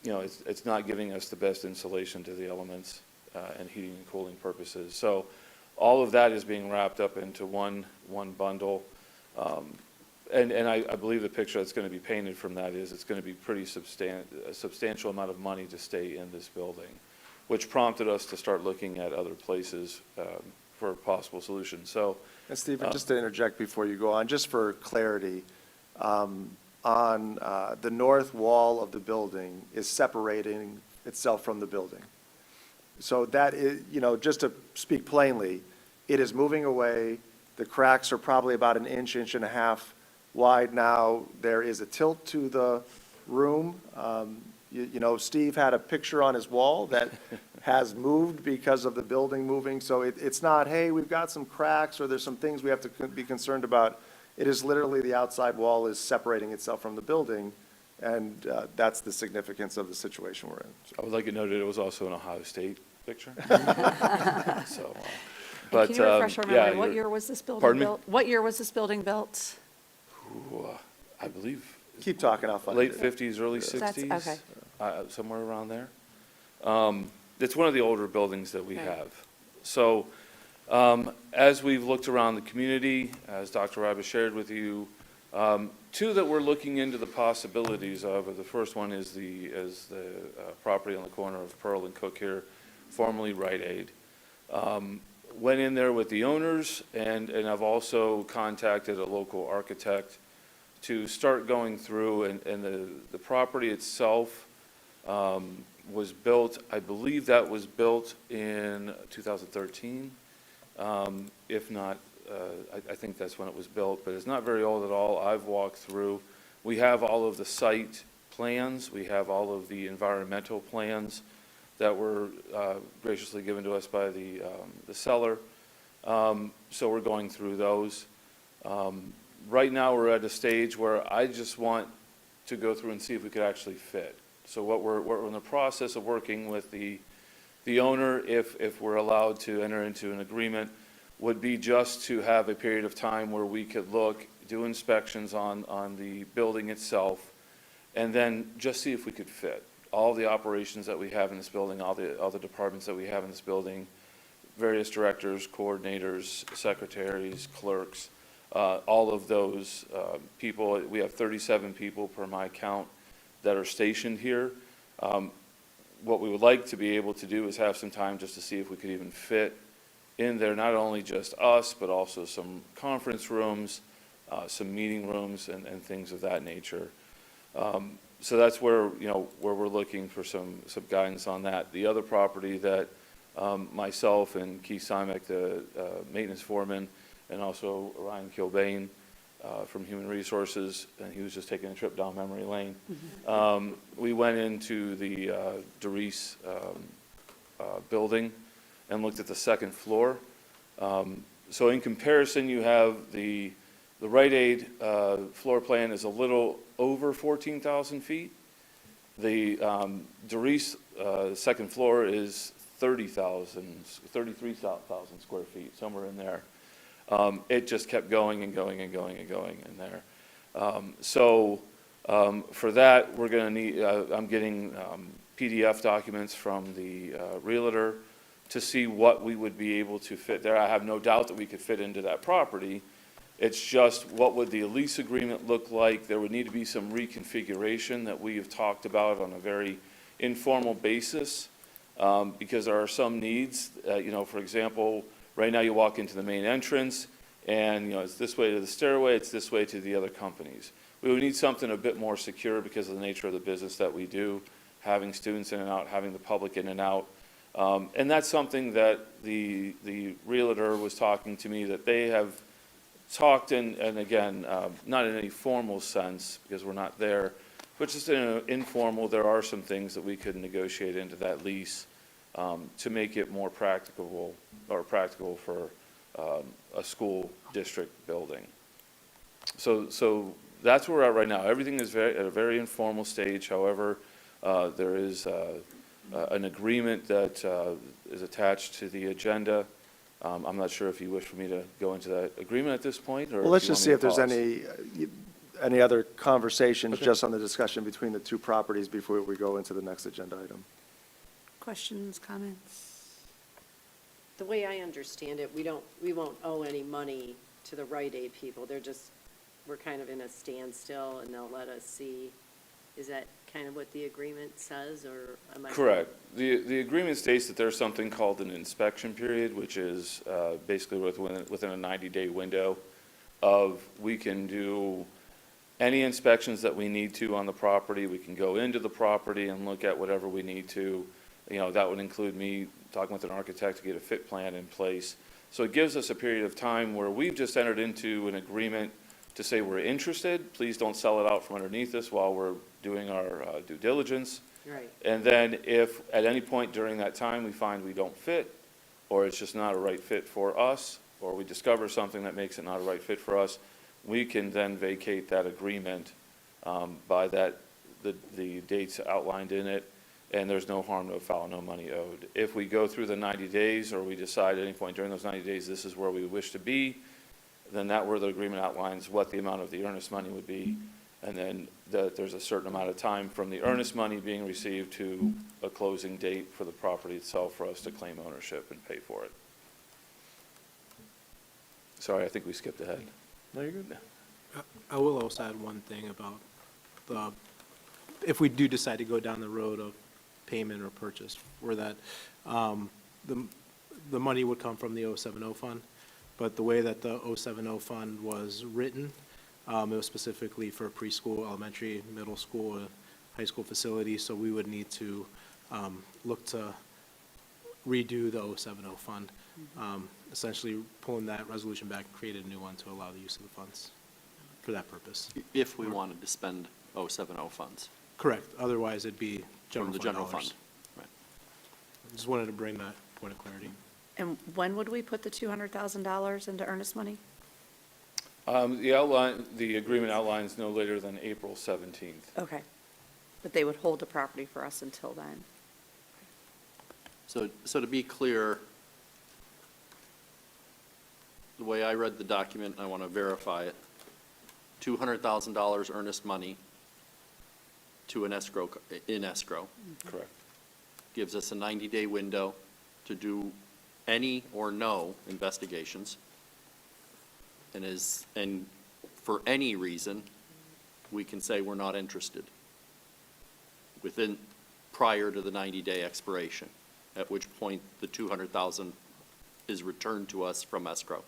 it's not giving us the best insulation to the elements and heating and cooling purposes. So all of that is being wrapped up into one bundle. And I believe the picture that's going to be painted from that is it's going to be a substantial amount of money to stay in this building, which prompted us to start looking at other places for possible solutions. So, And Stephen, just to interject before you go on, just for clarity, on the north wall of the building is separating itself from the building. So that is, just to speak plainly, it is moving away. The cracks are probably about an inch and a half wide now. There is a tilt to the room. Steve had a picture on his wall that has moved because of the building moving. So it's not, hey, we've got some cracks or there's some things we have to be concerned about. It is literally the outside wall is separating itself from the building, and that's the significance of the situation we're in. I would like it noted it was also an Ohio State picture. So, But, Can you refresh our yeah, memory? What you're- year was this building Pardon me? built? What year was this building built? Ooh, I believe Keep talking, I'll find late it. 50s, early That's- 60s. okay. Somewhere around there. It's one of the older buildings that we Okay. have. So as we've looked around the community, as Dr. Riba shared with you, two that we're looking into the possibilities of, the first one is the property on the corner of Pearl and Cook here, formerly Rite Aid. Went in there with the owners, and I've also contacted a local architect to start going through, and the property itself was built, I believe that was built in 2013. If not, I think that's when it was built, but it's not very old at all. I've walked through. We have all of the site plans. We have all of the environmental plans that were graciously given to us by the seller. So we're going through those. Right now, we're at a stage where I just want to go through and see if we could actually fit. So what we're in the process of working with the owner, if we're allowed to enter into an agreement, would be just to have a period of time where we could look, do inspections on the building itself, and then just see if we could fit. All the operations that we have in this building, all the departments that we have in this building, various directors, coordinators, secretaries, clerks, all of those people. We have 37 people per my count that are stationed here. What we would like to be able to do is have some time just to see if we could even fit in there, not only just us, but also some conference rooms, some meeting rooms, and things of that nature. So that's where, where we're looking for some guidance on that. The other property that myself and Keith Simek, the maintenance foreman, and also Ryan Kilbane from Human Resources, and he was just taking a trip down memory lane. We went into the Doris building and looked at the second floor. So in comparison, you have the Rite Aid floor plan is a little over 14,000 feet. The Doris second floor is 33,000 square feet, somewhere in there. It just kept going and going and going and going in there. So for that, we're going to need, I'm getting PDF documents from the realtor to see what we would be able to fit there. I have no doubt that we could fit into that property. It's just, what would the lease agreement look like? There would need to be some reconfiguration that we have talked about on a very informal basis, because there are some needs. For example, right now you walk into the main entrance, and it's this way to the stairway, it's this way to the other companies. We would need something a bit more secure because of the nature of the business that we do, having students in and out, having the public in and out. And that's something that the realtor was talking to me, that they have talked, and again, not in any formal sense, because we're not there, but just in an informal, there are some things that we could negotiate into that lease to make it more practical for a school district building. So that's where we're at right now. Everything is at a very informal stage. However, there is an agreement that is attached to the agenda. I'm not sure if you wish for me to go into that agreement at this point, or Well, let's you just want see me if to there's pause. any other conversations Okay. just on the discussion between the two properties before we go into the next agenda item. Questions, comments? The way I understand it, we won't owe any money to the Rite Aid people. We're kind of in a standstill, and they'll let us see. Is that kind of what the agreement says, or am I? Correct. The agreement states that there's something called an inspection period, which is basically within a 90-day window of, we can do any inspections that we need to on the property. We can go into the property and look at whatever we need to. That would include me talking with an architect to get a fit plan in place. So it gives us a period of time where we've just entered into an agreement to say we're interested. Please don't sell it out from underneath us while we're doing our due diligence. Right. And then if at any point during that time we find we don't fit, or it's just not a right fit for us, or we discover something that makes it not a right fit for us, we can then vacate that agreement by the dates outlined in it. and there's no harm, no foul, no money owed. If we go through the 90 days, or we decide at any point during those 90 days, this is where we wish to be, then that where the agreement outlines what the amount of the earnest money would be, and then that there's a certain amount of time from the earnest money being received to a closing date for the property itself for us to claim ownership and pay for it. Sorry, I think we skipped ahead. No, you're good. I will also add one thing about the, if we do decide to go down the road of payment or purchase, where that, the money would come from the 070 fund, but the way that the 070 fund was written, it was specifically for preschool, elementary, middle school, high school facilities, so we would need to look to redo the 070 fund, essentially pulling that resolution back, created a new one to allow the use of the funds for that purpose. If we wanted to spend 070 funds Correct, otherwise it'd be from the general dollars. fund. Right. Just wanted to bring that point of clarity. And when would we put the $200,000 into earnest money? The agreement outlines no later than April 17th. Okay. But they would hold the property for us until then. So to be clear, the way I read the document, I want to verify it, $200,000 earnest money to an escrow, in escrow, Correct. gives us a 90-day window to do any or no investigations. And for any reason, we can say we're not interested prior to the 90-day expiration, at which point the 200,000 is returned to us from escrow.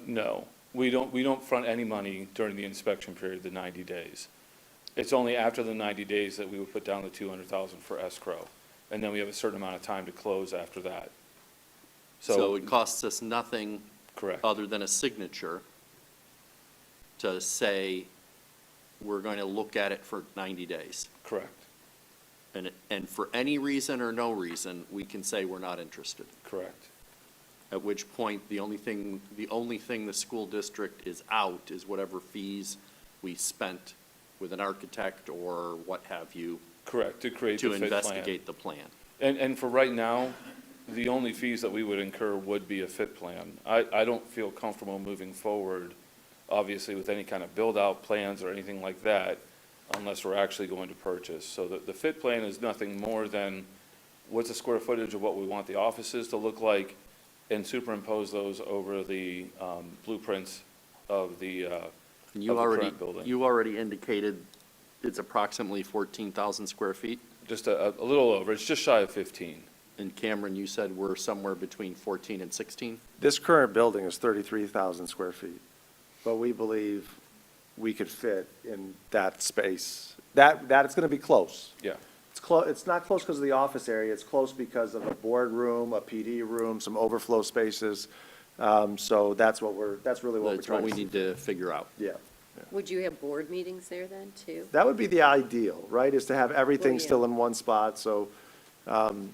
No, we don't front any money during the inspection period, the 90 days. It's only after the 90 days that we would put down the 200,000 for escrow, and then we have a certain amount of time to close after that. So it costs us nothing Correct. other than a signature to say we're going to look at it for 90 days. Correct, And for any reason or no reason, we can say we're not interested. correct. At which point, the only thing the school district is out is whatever fees we spent with an architect or what have you Correct, to create the to fit plan. investigate the plan. And for right now, the only fees that we would incur would be a fit plan. I don't feel comfortable moving forward, obviously, with any kind of build-out plans or anything like that, unless we're actually going to purchase. So the fit plan is nothing more than what's the square footage of what we want the offices to look like, and superimpose those over the blueprints of the current building. You already indicated it's approximately 14,000 square feet. Just a little over, it's just shy of 15. And Cameron, you said we're somewhere between 14 and 16? This current building is 33,000 square feet, but we believe we could fit in that space. That it's going to be close. Yeah, It's not close because of the office area, it's close because of a boardroom, a PD room, some overflow spaces. So that's really what we're That's what trying we to. need to figure out. Yeah. Would you have board meetings there then, too? That would be the ideal, right, is to have everything Well, yeah. still in one spot. So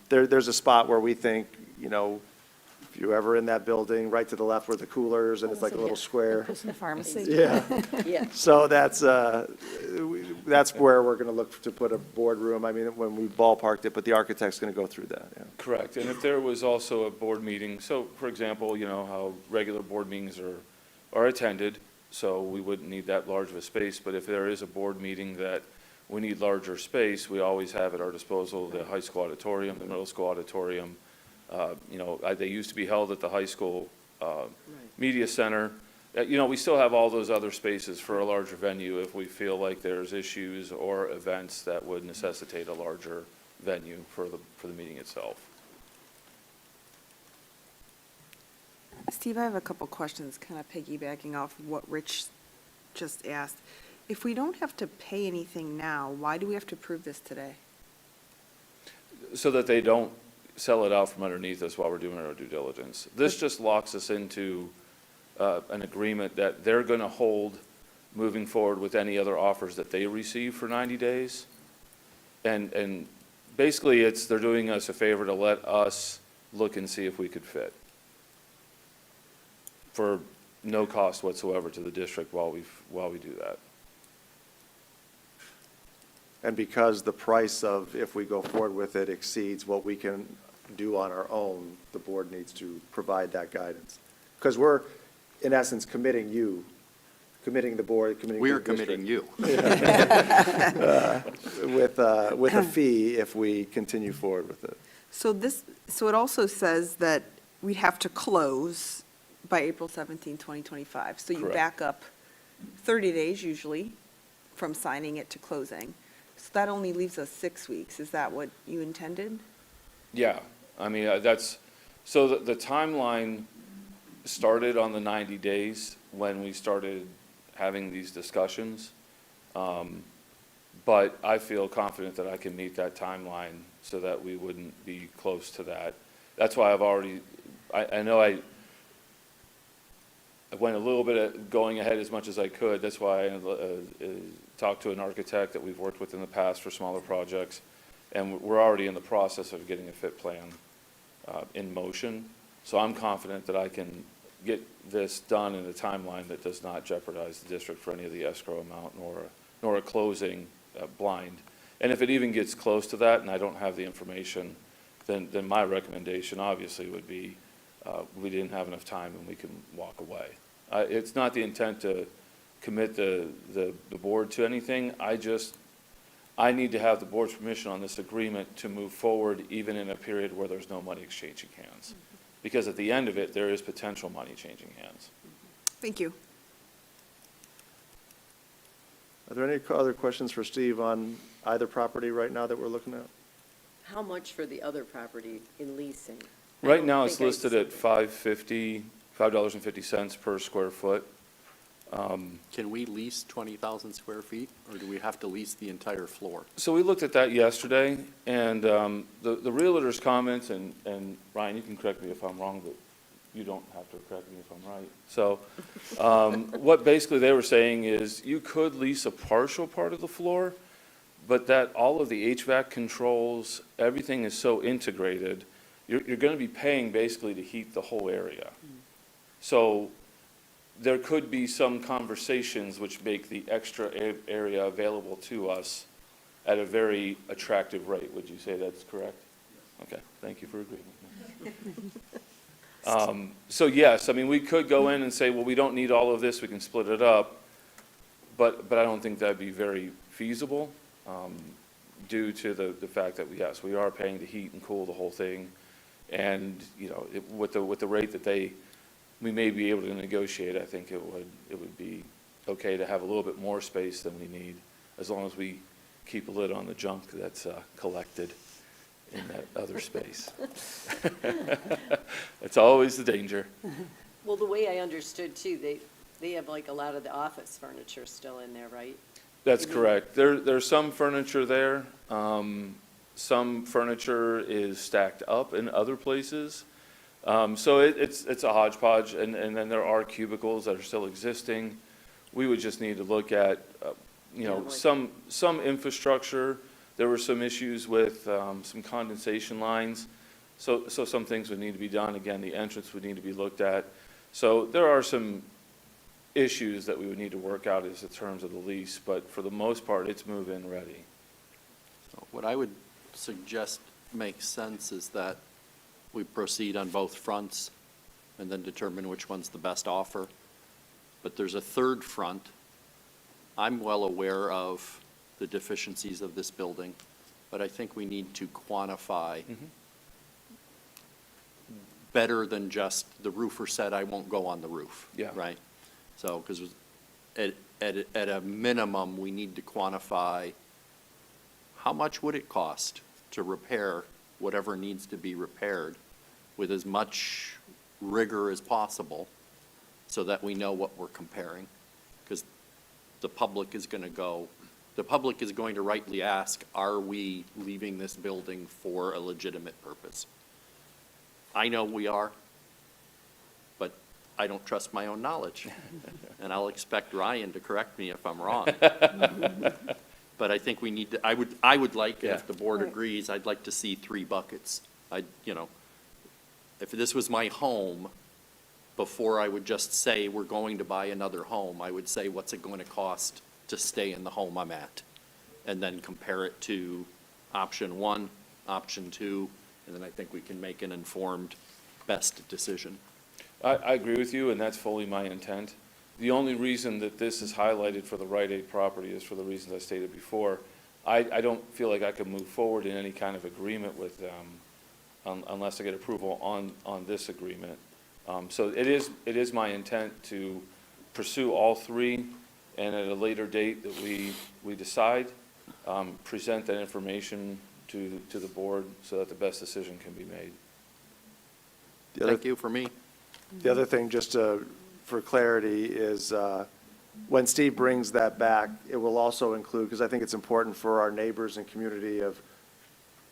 there's a spot where we think, if you're ever in that building, right to the left where the coolers, and it's like a little square. The pharmacy. Yeah. Yeah. So that's where we're going to look to put a boardroom. I mean, when we ballparked it, but the architect's going to go through that, yeah. correct. And if there was also a board meeting, so for example, how regular board meetings are attended, so we wouldn't need that large of a space, but if there is a board meeting that we need larger space, we always have at our disposal the high school auditorium, the middle school auditorium. They used to be held at the high school media center. We still have all those other spaces for a larger venue if we feel like there's issues or events that would necessitate a larger venue for the meeting itself. Steve, I have a couple questions, kind of piggybacking off what Rich just asked. If we don't have to pay anything now, why do we have to approve this today? So that they don't sell it out from underneath us while we're doing our due diligence. This just locks us into an agreement that they're going to hold moving forward with any other offers that they receive for 90 days. And basically, they're doing us a favor to let us look and see if we could fit for no cost whatsoever to the district while we do that. And because the price of, if we go forward with it, exceeds what we can do on our own, the board needs to provide that guidance. Because we're, in essence, committing the board, committing We the are committing district you. with a fee if we continue forward with it. So it also says that we have to close by April 17, 2025. So you Correct. back up 30 days usually from signing it to closing. So that only leaves us 6 weeks. Is that what you intended? Yeah, I mean, so the timeline started on the 90 days when we started having these discussions. But I feel confident that I can meet that timeline so that we wouldn't be close to that. That's why I know I went a little bit at going ahead as much as I could. That's why I talked to an architect that we've worked with in the past for smaller projects. And we're already in the process of getting a fit plan in motion. So I'm confident that I can get this done in a timeline that does not jeopardize the district for any of the escrow amount nor a closing blind. And if it even gets close to that and I don't have the information, then my recommendation obviously would be we didn't have enough time and we can walk away. It's not the intent to commit the board to anything. I need to have the board's permission on this agreement to move forward even in a period where there's no money exchanging hands. Because at the end of it, there is potential money changing hands. Thank you. Are there any other questions for Steve on either property right now that we're looking at? How much for the other property in leasing? Right now, it's think I listed at $5.50 per square foot. Can we lease 20,000 square feet, or do we have to lease the entire floor? So we looked at that yesterday, and the realtor's comments, and Ryan, you can correct me if I'm wrong, but you don't have to correct me if I'm right. So what basically they were saying is you could lease a partial part of the floor, but that all of the HVAC controls, everything is so integrated, you're going to be paying basically to heat the whole area. So there could be some conversations which make the extra area available to us at a very attractive rate. Would you say that's correct? Okay, thank you for agreeing with me. So yes, I mean, we could go in and say, well, we don't need all of this, we can split it up, but I don't think that'd be very feasible due to the fact that, yes, we are paying to heat and cool the whole thing. And, you know, with the rate that we may be able to negotiate, I think it would be okay to have a little bit more space than we need, as long as we keep a lid on the junk that's collected in that other space. That's always the danger. Well, the way I understood too, they have like a lot of the office furniture still in there, right? That's correct. There's some furniture there. Some furniture is stacked up in other places. So it's a hodgepodge, and then there are cubicles that are still existing. We would just need to look at, some infrastructure. There were some issues with some condensation lines, so some things would need to be done. Again, the entrance would need to be looked at. So there are some issues that we would need to work out as in terms of the lease, but for the most part, it's move-in ready. So what I would suggest makes sense is that we proceed on both fronts and then determine which one's the best offer. But there's a third front. I'm well aware of the deficiencies of this building, but I think we need to quantify better than just the roofer said, I won't go on the roof. Yeah. Right? So, because at a minimum, we need to quantify how much would it cost to repair whatever needs to be repaired with as much rigor as possible so that we know what we're comparing. Because the public is going to rightly ask, are we leaving this building for a legitimate purpose? I know we are, but I don't trust my own knowledge. And I'll expect Ryan to correct me if I'm wrong. But I think we need to, I would like, if the board agrees, I'd like to see 3 buckets. If this was my home, before I would just say we're going to buy another home, I would say, what's it going to cost to stay in the home I'm at? and then compare it to option one, option two, and then I think we can make an informed best decision. I agree with you, and that's fully my intent. The only reason that this is highlighted for the Rite Aid property is for the reasons I stated before. I don't feel like I can move forward in any kind of agreement with them unless I get approval on this agreement. So it is my intent to pursue all three, and at a later date that we decide, present that information to the board so that the best decision can be made. The other- Thank you for me. The other thing, just for clarity, is when Steve brings that back, it will also include, because I think it's important for our neighbors and community of,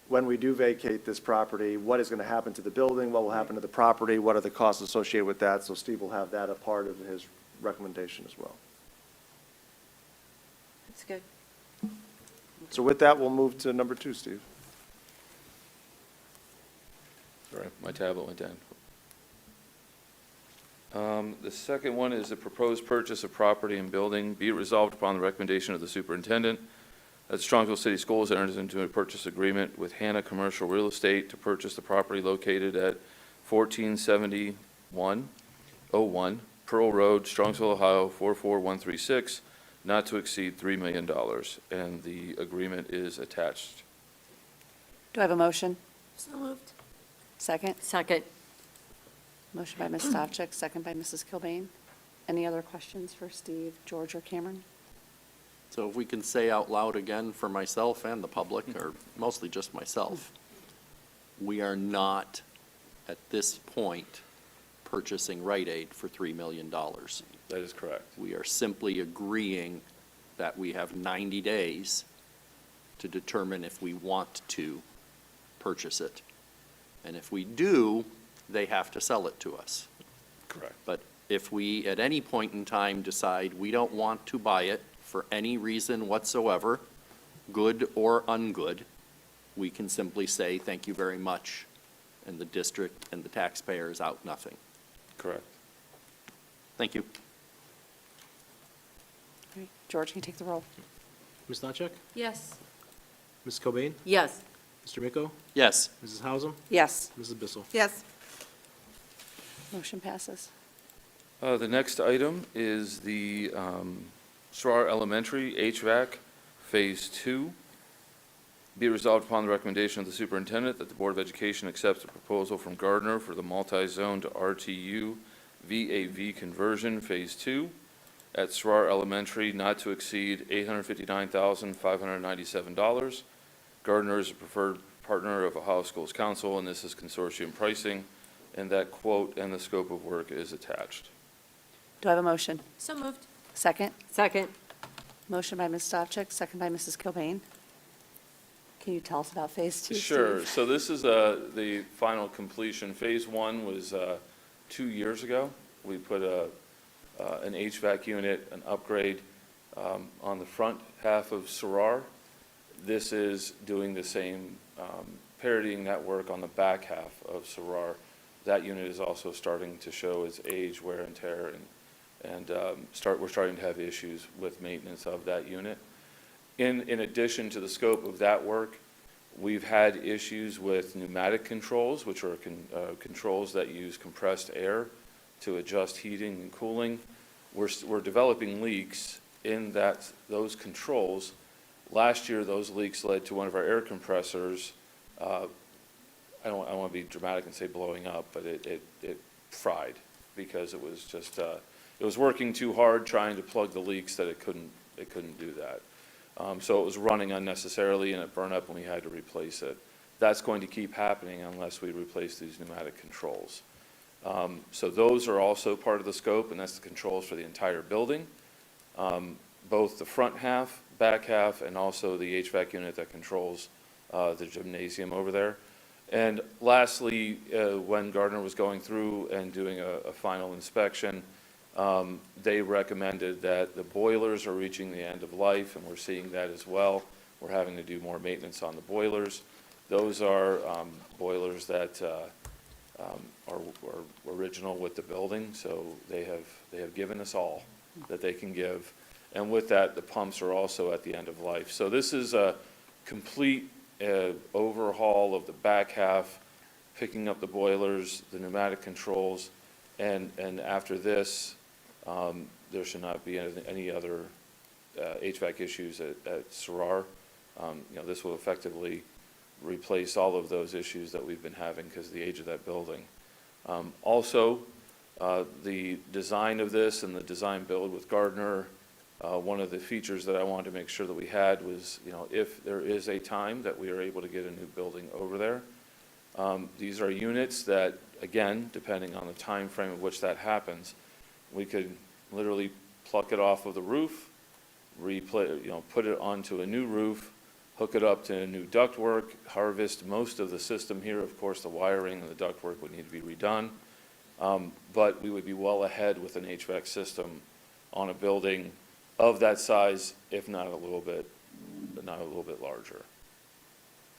when we do vacate this property, what is going to happen to the building, what will happen to the property, what are the costs associated with that? So Steve will have that a part of his recommendation as well. That's good. So with that, we'll move to number 2, Steve. Sorry, my tablet went down. The second one is the proposed purchase of property and building. Be it resolved upon the recommendation of the superintendent that Strongsville City Schools enters into a purchase agreement with Hannah Commercial Real Estate to purchase the property located at 147101 Pearl Road, Strongsville, Ohio, 44136, not to exceed $3 million, and the agreement is attached. Do I have a motion? So moved. Second? Second. Motion by Ms. Stavcek, second by Mrs. Kilbane. Any other questions for Steve, George, or Cameron? So if we can say out loud again for myself and the public, or mostly just myself, we are not, at this point, purchasing Rite Aid for $3 million. That is correct. We are simply agreeing that we have 90 days to determine if we want to purchase it. And if we do, they have to sell it to us. Correct. But if we, at any point in time, decide we don't want to buy it for any reason whatsoever, good or ungood, we can simply say, thank you very much, and the district and the taxpayer is out nothing. Correct. Thank you. All right, George, can you take the roll? Ms. Stavcek? Yes. Ms. Cobain? Yes. Mr. Miko? Yes. Mrs. Hausum? Yes, Mrs. Bissell? Yes. motion passes. The next item is the Farrar Elementary HVAC Phase 2. Be it resolved upon the recommendation of the superintendent that the Board of Education accepts the proposal from Gardner for the multi-zone to RTU VAV conversion Phase 2 at Farrar Elementary not to exceed $859,597. Gardner is a preferred partner of Ohio Schools Council, and this is consortium pricing, and that quote and the scope of work is attached. Do I have a motion? So moved. Second? Second. Motion by Ms. Stavcek, second by Mrs. Kilbane. Can you tell us about Phase 2, Steve? Sure. So this is the final completion. Phase 1 was 2 years ago. We put an HVAC unit, an upgrade on the front half of Farrar. This is doing the same, parodying that work on the back half of Farrar. That unit is also starting to show its age, wear and tear, and we're starting to have issues with maintenance of that unit. In addition to the scope of that work, we've had issues with pneumatic controls, which are controls that use compressed air to adjust heating and cooling. We're developing leaks in those controls. Last year, those leaks led to one of our air compressors, I don't want to be dramatic and say blowing up, but it fried because it was just, it was working too hard trying to plug the leaks that it couldn't do that. So it was running unnecessarily and it burned up and we had to replace it. That's going to keep happening unless we replace these pneumatic controls. So those are also part of the scope, and that's the controls for the entire building. Both the front half, back half, and also the HVAC unit that controls the gymnasium over there. And lastly, when Gardner was going through and doing a final inspection, they recommended that the boilers are reaching the end of life, and we're seeing that as well. We're having to do more maintenance on the boilers. Those are boilers that are original with the building, so they have given us all that they can give. And with that, the pumps are also at the end of life. So this is a complete overhaul of the back half, picking up the boilers, the pneumatic controls, and after this, there should not be any other HVAC issues at Sarar. This will effectively replace all of those issues that we've been having because of the age of that building. Also, the design of this and the design build with Gardner, one of the features that I wanted to make sure that we had was, if there is a time that we are able to get a new building over there, these are units that, again, depending on the time frame of which that happens, we could literally pluck it off of the roof, put it onto a new roof, hook it up to a new ductwork, harvest most of the system here. Of course, the wiring and the ductwork would need to be redone, but we would be well ahead with an HVAC system on a building of that size, if not a little bit larger.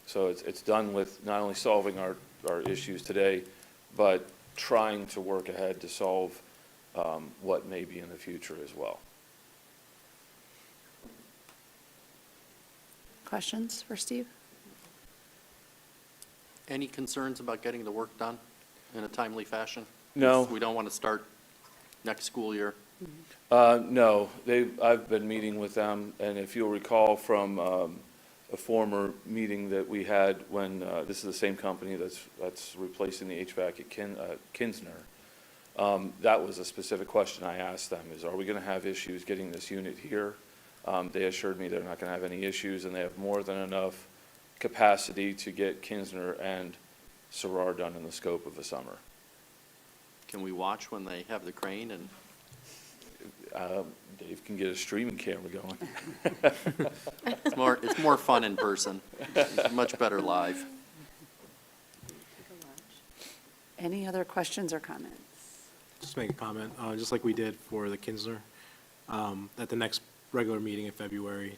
So it's done with not only solving our issues today, but trying to work ahead to solve what may be in the future as well. Questions for Steve? Any concerns about getting the work done in a timely fashion? No. We don't want to start next school year. No, I've been meeting with them, and if you'll recall from a former meeting that we had when, this is the same company that's replacing the HVAC at Kinsner, that was a specific question I asked them, is are we going to have issues getting this unit here? They assured me they're not going to have any issues, and they have more than enough capacity to get Kinsner and Sarar done in the scope of the summer. Can we watch when they have the crane and? Dave can get a streaming camera going. It's more fun in person. It's much better live. Any other questions or comments? Just make a comment, just like we did for the Kinsler, at the next regular meeting in February,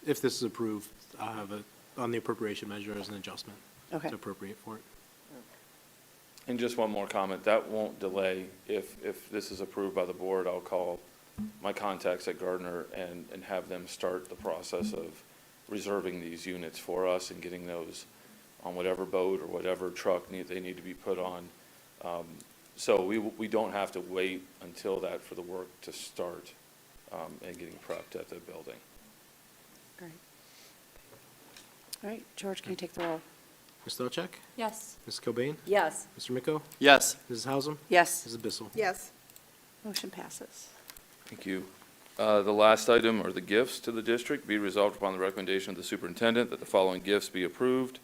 if this is approved, I'll have it on the appropriation measure as an adjustment Okay. to appropriate for it. And just one more comment, that won't delay. If this is approved by the board, I'll call my contacts at Gardner and have them start the process of reserving these units for us and getting those on whatever boat or whatever truck they need to be put on. So we don't have to wait until that for the work to start and getting prepped at the building. Great. All right, George, can you take the roll? Ms. Stochek? Yes. Ms. Cobain? Yes. Mr. Miko? Yes. Mrs. Hausum? Yes. Mrs. Bissell? Yes. Motion passes. Thank you. The last item are the gifts to the district. Be resolved upon the recommendation of the superintendent that the following gifts be approved.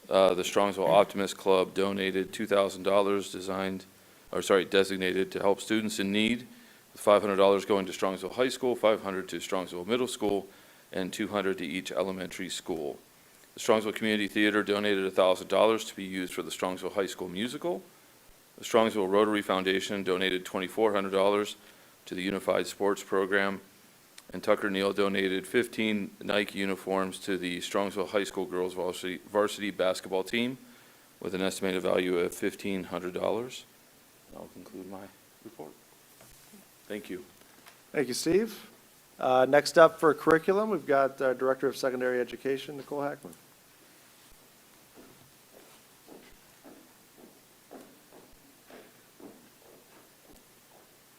The Strongsville Optimist Club donated $2,000 designated to help students in need, with $500 going to Strongsville High School, $500 to Strongsville Middle School, and $200 to each elementary school. The Strongsville Community Theater donated $1,000 to be used for the Strongsville High School musical. The Strongsville Rotary Foundation donated $2,400 to the Unified Sports Program, and Tucker Neal donated 15 Nike uniforms to the Strongsville High School girls varsity basketball team with an estimated value of $1,500. I'll conclude my report. Thank you. Thank you, Steve. Next up for curriculum, we've got Director of Secondary Education, Nicole Hackman.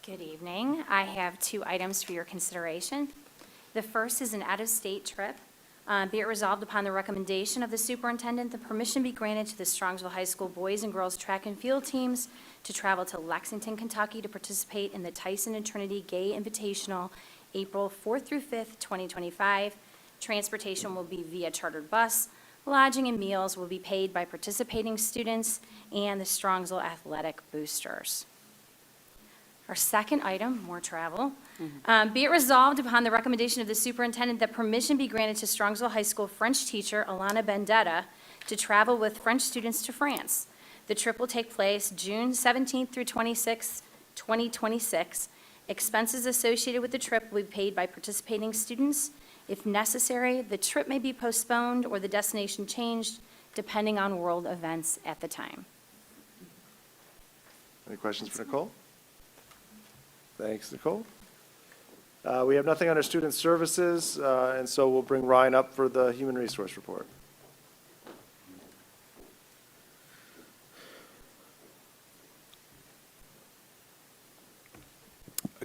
Good evening. I have 2 items for your consideration. The first is an out-of-state trip. Be it resolved upon the recommendation of the superintendent, the permission be granted to the Strongsville High School boys and girls track and field teams to travel to Lexington, Kentucky to participate in the Tyson and Trinity Gay Invitational, April 4th through 5th, 2025. Transportation will be via chartered bus. Lodging and meals will be paid by participating students and the Strongsville Athletic Boosters. Our second item, more travel. Be it resolved upon the recommendation of the superintendent that permission be granted to Strongsville High School French teacher Alana Bendetta to travel with French students to France. The trip will take place June 17th through 26th, 2026. Expenses associated with the trip will be paid by participating students. If necessary, the trip may be postponed or the destination changed, depending on world events at the time. Any questions for Nicole? Thanks, Nicole. We have nothing under student services, and so we'll bring Ryan up for the human resource report.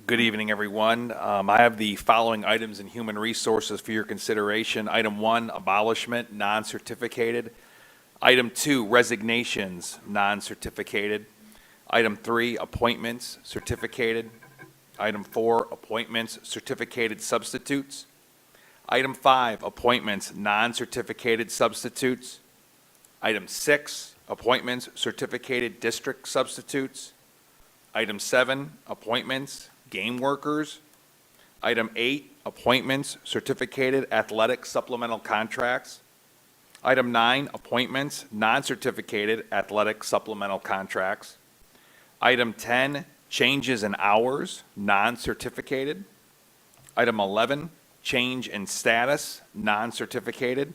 Good evening, everyone. I have the following items in human resources for your consideration. Item 1, abolishment, non-certificated. Item 2, resignations, non-certificated. Item 3, appointments, certificated. Item 4, appointments, certificated substitutes. Item 5, appointments, non-certificated substitutes. Item 6, appointments, certificated district substitutes. Item 7, appointments, game workers. Item 8, appointments, certificated athletic supplemental contracts. Item 9, appointments, non-certificated athletic supplemental contracts. Item 10, changes in hours, non-certificated. Item 11, change in status, non-certificated.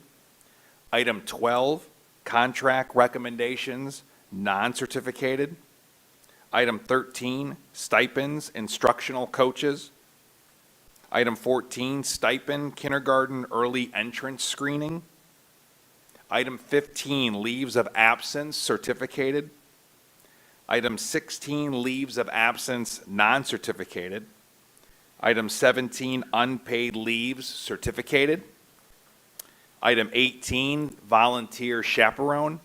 Item 12, contract recommendations, non-certificated. Item 13, stipends, instructional coaches. Item 14, stipend, kindergarten early entrance screening. Item 15, leaves of absence, certificated. Item 16, leaves of absence, non-certificated. Item 17, unpaid leaves, certificated. Item 18, volunteer chaperone.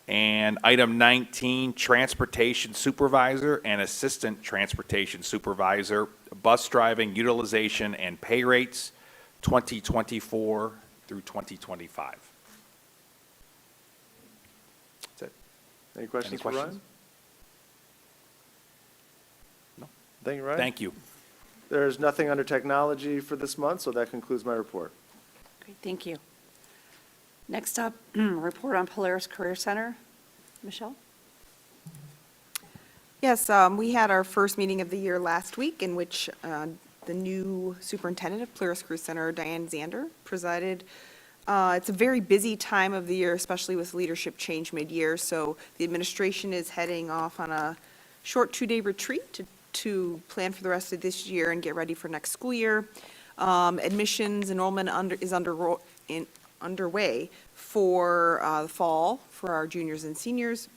And item 19, transportation supervisor and assistant transportation supervisor, bus driving utilization and pay rates, 2024 through 2025. That's it. Any questions Any for Ryan? questions? No. Thank you, Ryan. Thank you. There's nothing under technology for this month, so that concludes my report. Great, thank you. Next up, report on Polaris Career Center. Michelle? Yes, we had our first meeting of the year last week in which the new superintendent of Polaris Career Center, Diane Zander, presided. It's a very busy time of the year, especially with leadership change mid-year, so the administration is heading off on a short 2-day retreat to plan for the rest of this year and get ready for next school year. Admissions enrollment is underway for the fall for our juniors and seniors.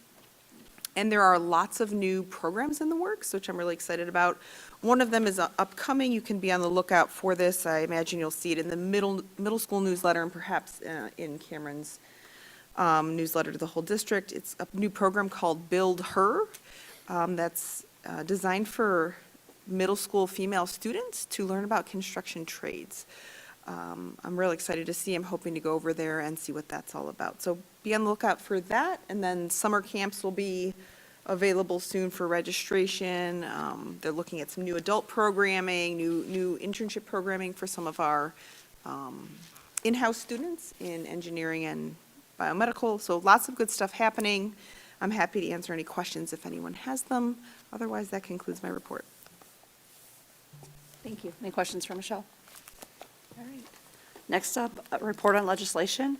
And there are lots of new programs in the works, which I'm really excited about. One of them is upcoming. You can be on the lookout for this. I imagine you'll see it in the middle school newsletter and perhaps in Cameron's newsletter to the whole district. It's a new program called Build Her that's designed for middle school female students to learn about construction trades. I'm really excited to see. I'm hoping to go over there and see what that's all about. So be on the lookout for that. And then summer camps will be available soon for registration. They're looking at some new adult programming, new internship programming for some of our in-house students in engineering and biomedical. So lots of good stuff happening. I'm happy to answer any questions if anyone has them. Otherwise, that concludes my report. Thank you. Any questions for Michelle? All right. Next up, a report on legislation.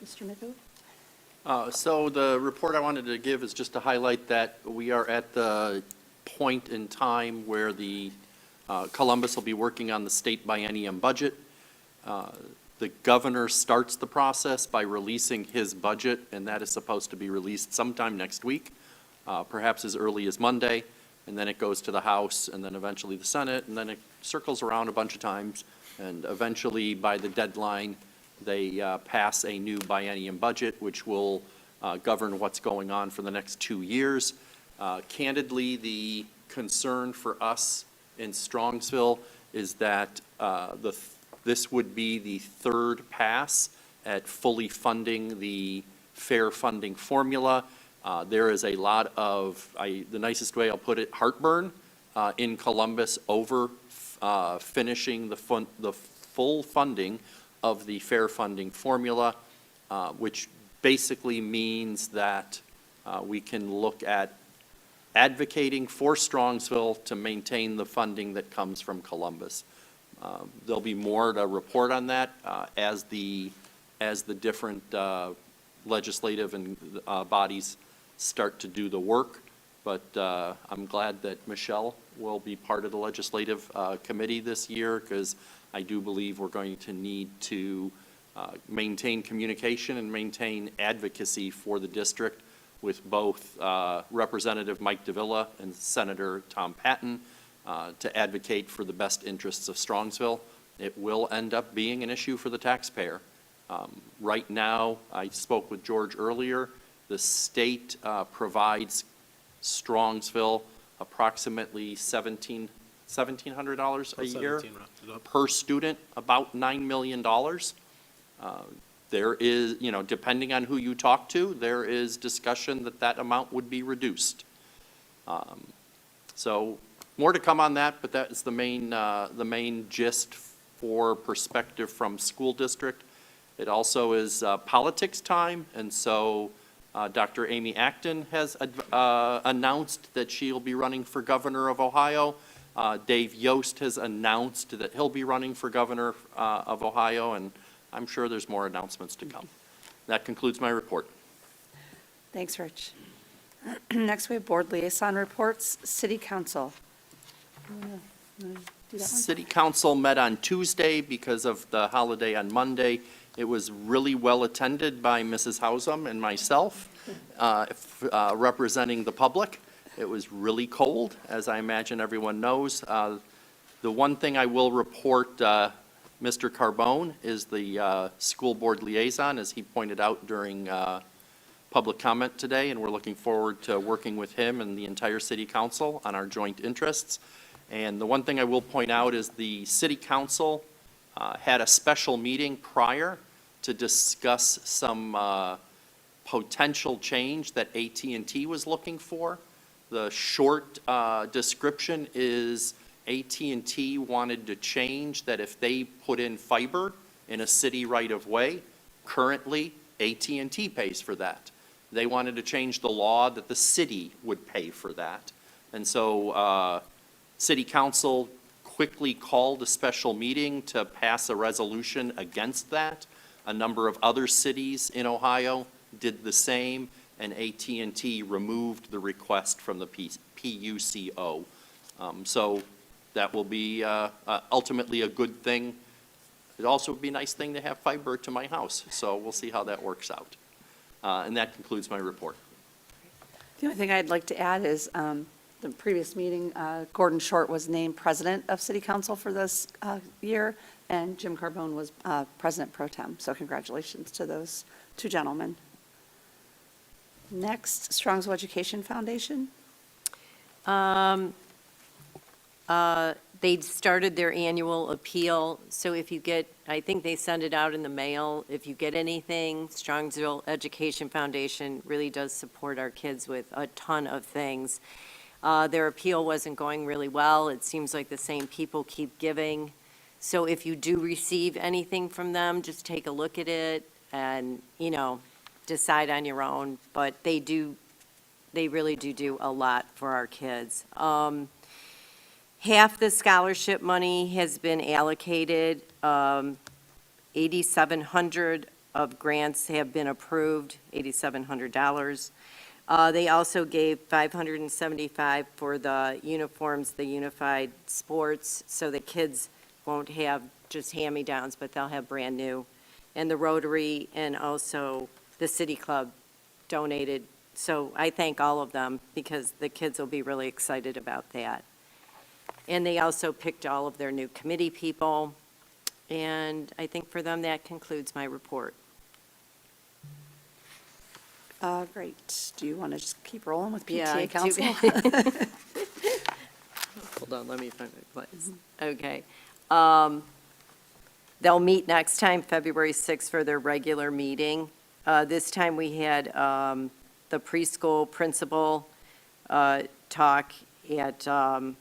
Mr. Miku? So the report I wanted to give is just to highlight that we are at the point in time where the Columbus will be working on the state biennium budget. The governor starts the process by releasing his budget, and that is supposed to be released sometime next week, perhaps as early as Monday, and then it goes to the House, and then eventually the Senate, and then it circles around a bunch of times, and eventually by the deadline, they pass a new biennium budget, which will govern what's going on for the next 2 years. Candidly, the concern for us in Strongsville is that this would be the third pass at fully funding the fair funding formula. There is a lot of, the nicest way I'll put it, heartburn in Columbus over finishing the full funding of the fair funding formula, which basically means that we can look at advocating for Strongsville to maintain the funding that comes from Columbus. There'll be more to report on that as the different legislative and bodies start to do the work. but I'm glad that Michelle will be part of the legislative committee this year, because I do believe we're going to need to maintain communication and maintain advocacy for the district with both Representative Mike Davila and Senator Tom Patton to advocate for the best interests of Strongsville. It will end up being an issue for the taxpayer. Right now, I spoke with George earlier, the state provides Strongsville approximately $1,700 a year 17 rounded up. per student, about $9 million. There is, depending on who you talk to, there is discussion that that amount would be reduced. So more to come on that, but that is the main gist for perspective from school district. It also is politics time, and so Dr. Amy Acton has announced that she'll be running for governor of Ohio. Dave Yost has announced that he'll be running for governor of Ohio, and I'm sure there's more announcements to come. That concludes my report. Thanks, Rich. Next, we have board liaison reports, city council. You wanna do that one? City council met on Tuesday because of the holiday on Monday. It was really well attended by Mrs. Hausum and myself, representing the public. It was really cold, as I imagine everyone knows. The one thing I will report, Mr. Carbone is the school board liaison, as he pointed out during public comment today, and we're looking forward to working with him and the entire city council on our joint interests. And the one thing I will point out is the city council had a special meeting prior to discuss some potential change that AT&T was looking for. The short description is AT&T wanted to change that if they put in fiber in a city right-of-way, currently AT&T pays for that. They wanted to change the law that the city would pay for that. And so city council quickly called a special meeting to pass a resolution against that. A number of other cities in Ohio did the same, and AT&T removed the request from the PUCO. So that will be ultimately a good thing. It also would be a nice thing to have fiber to my house, so we'll see how that works out. And that concludes my report. The only thing I'd like to add is the previous meeting, Gordon Short was named president of city council for this year, and Jim Carbone was president pro tem. So congratulations to those two gentlemen. Next, Strongsville Education Foundation. They started their annual appeal, so if you get, I think they send it out in the mail, if you get anything, Strongsville Education Foundation really does support our kids with a ton of things. Their appeal wasn't going really well. It seems like the same people keep giving. So if you do receive anything from them, just take a look at it and, decide on your own. But they really do a lot for our kids. Half the scholarship money has been allocated. 8,700 of grants have been approved, $8,700. They also gave $575 for the uniforms, the unified sports, so the kids won't have just hand-me-downs, but they'll have brand new. And the Rotary and also the City Club donated. So I thank all of them because the kids will be really excited about that. And they also picked all of their new committee people. And I think for them, that concludes my report. Great. Do you want to just keep rolling with Yeah, PTA I do. council? Hold on, let me find my place. Okay. They'll meet next time, February 6th, for their regular meeting. This time we had the preschool principal talk at, and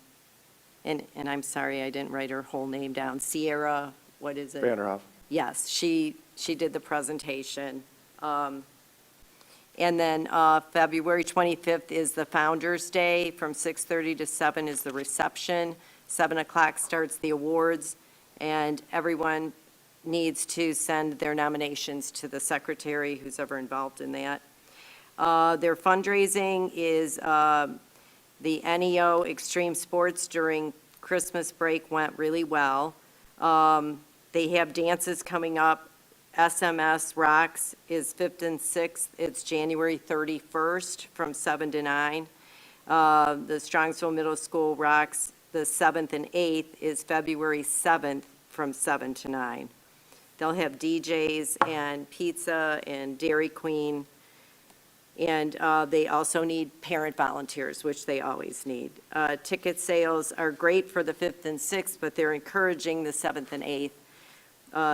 I'm sorry, I didn't write her whole name down, Sierra, what is it? Vanderhoff. Yes, she did the presentation. And then February 25th is the Founder's Day. From 6:30 to 7 is the reception. 7 o'clock starts the awards, and everyone needs to send their nominations to the secretary, who's ever involved in that. Their fundraising is The NEO Extreme Sports during Christmas break went really well. They have dances coming up. SMS Rocks is 5th and 6th. It's January 31st from 7 to 9. The Strongsville Middle School Rocks, the 7th and 8th, is February 7th from 7 to 9. They'll have DJs and pizza and Dairy Queen. And they also need parent volunteers, which they always need. Ticket sales are great for the 5th and 6th, but they're encouraging the 7th and 8th.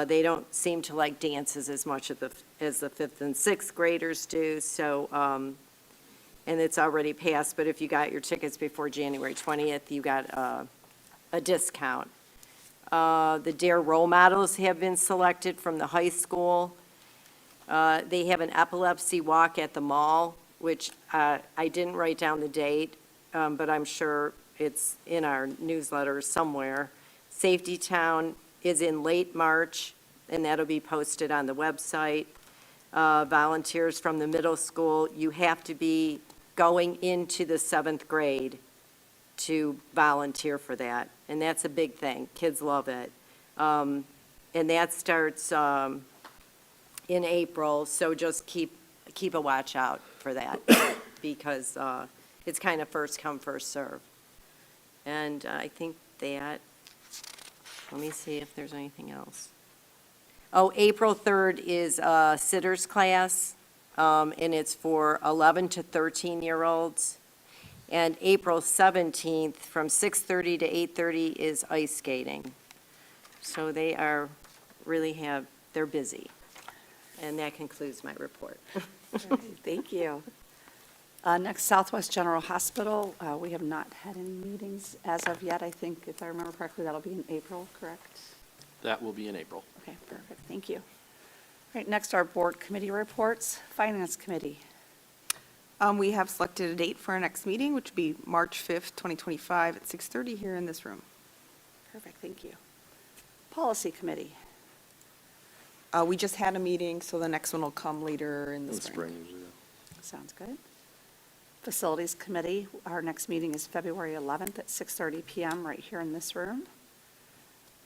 They don't seem to like dances as much as the 5th and 6th graders do, so, and it's already passed, but if you got your tickets before January 20th, you got a discount. The DARE role models have been selected from the high school. They have an epilepsy walk at the mall, which I didn't write down the date, but I'm sure it's in our newsletter somewhere. Safety Town is in late March, and that'll be posted on the website. Volunteers from the middle school, you have to be going into the 7th grade to volunteer for that, and that's a big thing. Kids love it. And that starts in April, so just keep a watch out for that, because it's kind of first come, first serve. And I think that, let me see if there's anything else. Oh, April 3rd is a sitters class, and it's for 11 to 13-year-olds. And April 17th, from 6:30 to 8:30 is ice skating. So they are, they're busy. And that concludes my report. Thank you. Next, Southwest General Hospital. We have not had any meetings as of yet. I think, if I remember correctly, that'll be in April, correct? That will be in April. Okay, perfect. Thank you. All right, next, our board committee reports. Finance Committee. We have selected a date for our next meeting, which would be March 5th, 2025, at 6:30 here in this room. Perfect, thank you. Policy Committee. We just had a meeting, so the next one will come later in the spring. Sounds good. Facilities Committee, our next meeting is February 11th at 6:30 PM right here in this room.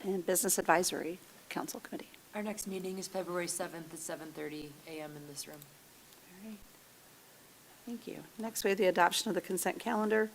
And Business Advisory Council Committee. Our next meeting is February 7th at 7:30 a.m. in this room. All right. Thank you. Next, we have the adoption of the consent calendar.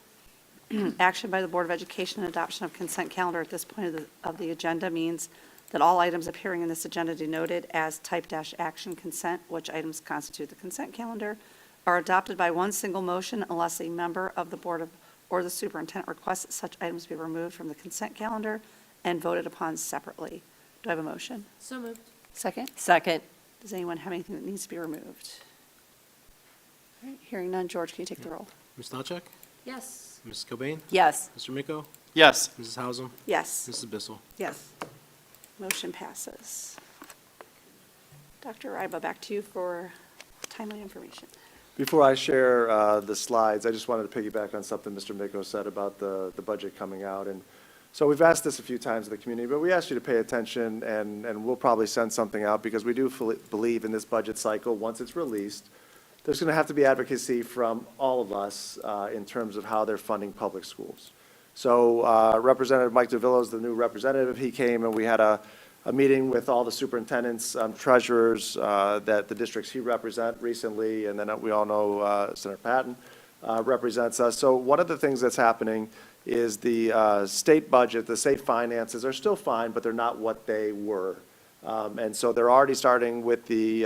Action by the Board of Education and adoption of consent calendar at this point of the agenda means that all items appearing in this agenda denoted as type-action consent, which items constitute the consent calendar, are adopted by one single motion unless a member of the board or the superintendent requests that such items be removed from the consent calendar and voted upon separately. Do I have a motion? So moved. Second? Second. Does anyone have anything that needs to be removed? All right, hearing none, George, can you take the roll? Ms. Stavcek? Yes. Mrs. Cobain? Yes. Mr. Miko? Yes. Mrs. Hausum? Yes. Mrs. Bissell? Yes. Motion passes. Dr. Ryba, back to you for timely information. Before I share the slides, I just wanted to piggyback on something Mr. Miko said about the budget coming out. And so we've asked this a few times in the community, but we asked you to pay attention, and we'll probably send something out, because we do believe in this budget cycle, once it's released, there's going to have to be advocacy from all of us in terms of how they're funding public schools. So Representative Mike DeVillo is the new representative. He came and we had a meeting with all the superintendents, treasurers that the districts he represents recently, and then we all know Senator Patton represents us. So one of the things that's happening is the state budget, the state finances are still fine, but they're not what they were. And so they're already starting with the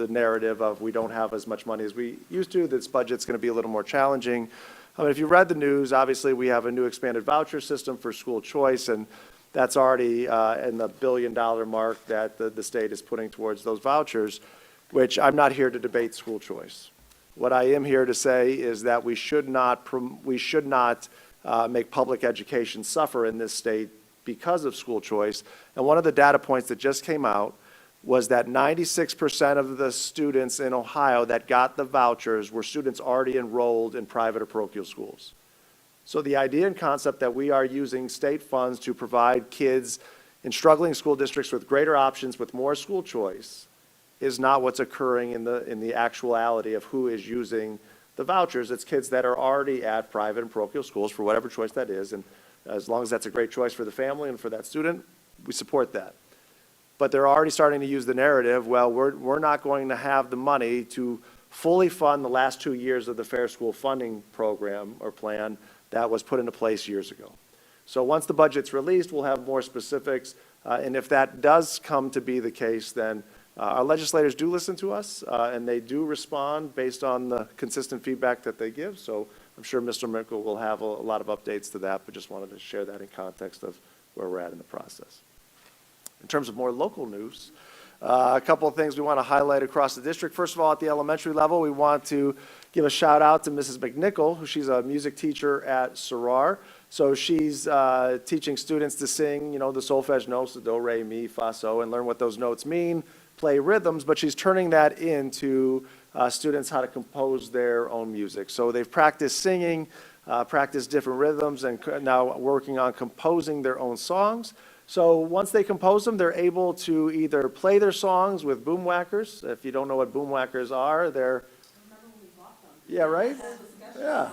narrative of we don't have as much money as we used to. This budget's going to be a little more challenging. If you read the news, obviously we have a new expanded voucher system for school choice, and that's already in the $1 billion mark that the state is putting towards those vouchers, which I'm not here to debate school choice. What I am here to say is that we should not make public education suffer in this state because of school choice. And one of the data points that just came out was that 96% of the students in Ohio that got the vouchers were students already enrolled in private or parochial schools. So the idea and concept that we are using state funds to provide kids in struggling school districts with greater options, with more school choice, is not what's occurring in the actuality of who is using the vouchers, it's kids that are already at private and parochial schools for whatever choice that is. And as long as that's a great choice for the family and for that student, we support that. But they're already starting to use the narrative, well, we're not going to have the money to fully fund the last 2 years of the Fair School Funding Program or plan that was put into place years ago. So once the budget's released, we'll have more specifics. And if that does come to be the case, then our legislators do listen to us, and they do respond based on the consistent feedback that they give. So I'm sure Mr. Merkel will have a lot of updates to that, but just wanted to share that in context of where we're at in the process. In terms of more local news, a couple of things we want to highlight across the district. First of all, at the elementary level, we want to give a shout out to Mrs. McNichol, who she's a music teacher at Sarar. So she's teaching students to sing, the solfege notes, the do, re, mi, fa, so, and learn what those notes mean, play rhythms, but she's turning that into students how to compose their own music. So they've practiced singing, practiced different rhythms, and now working on composing their own songs. So once they compose them, they're able to either play their songs with boom whackers. If you don't know what boom whackers are, they're... Yeah, right? Yeah,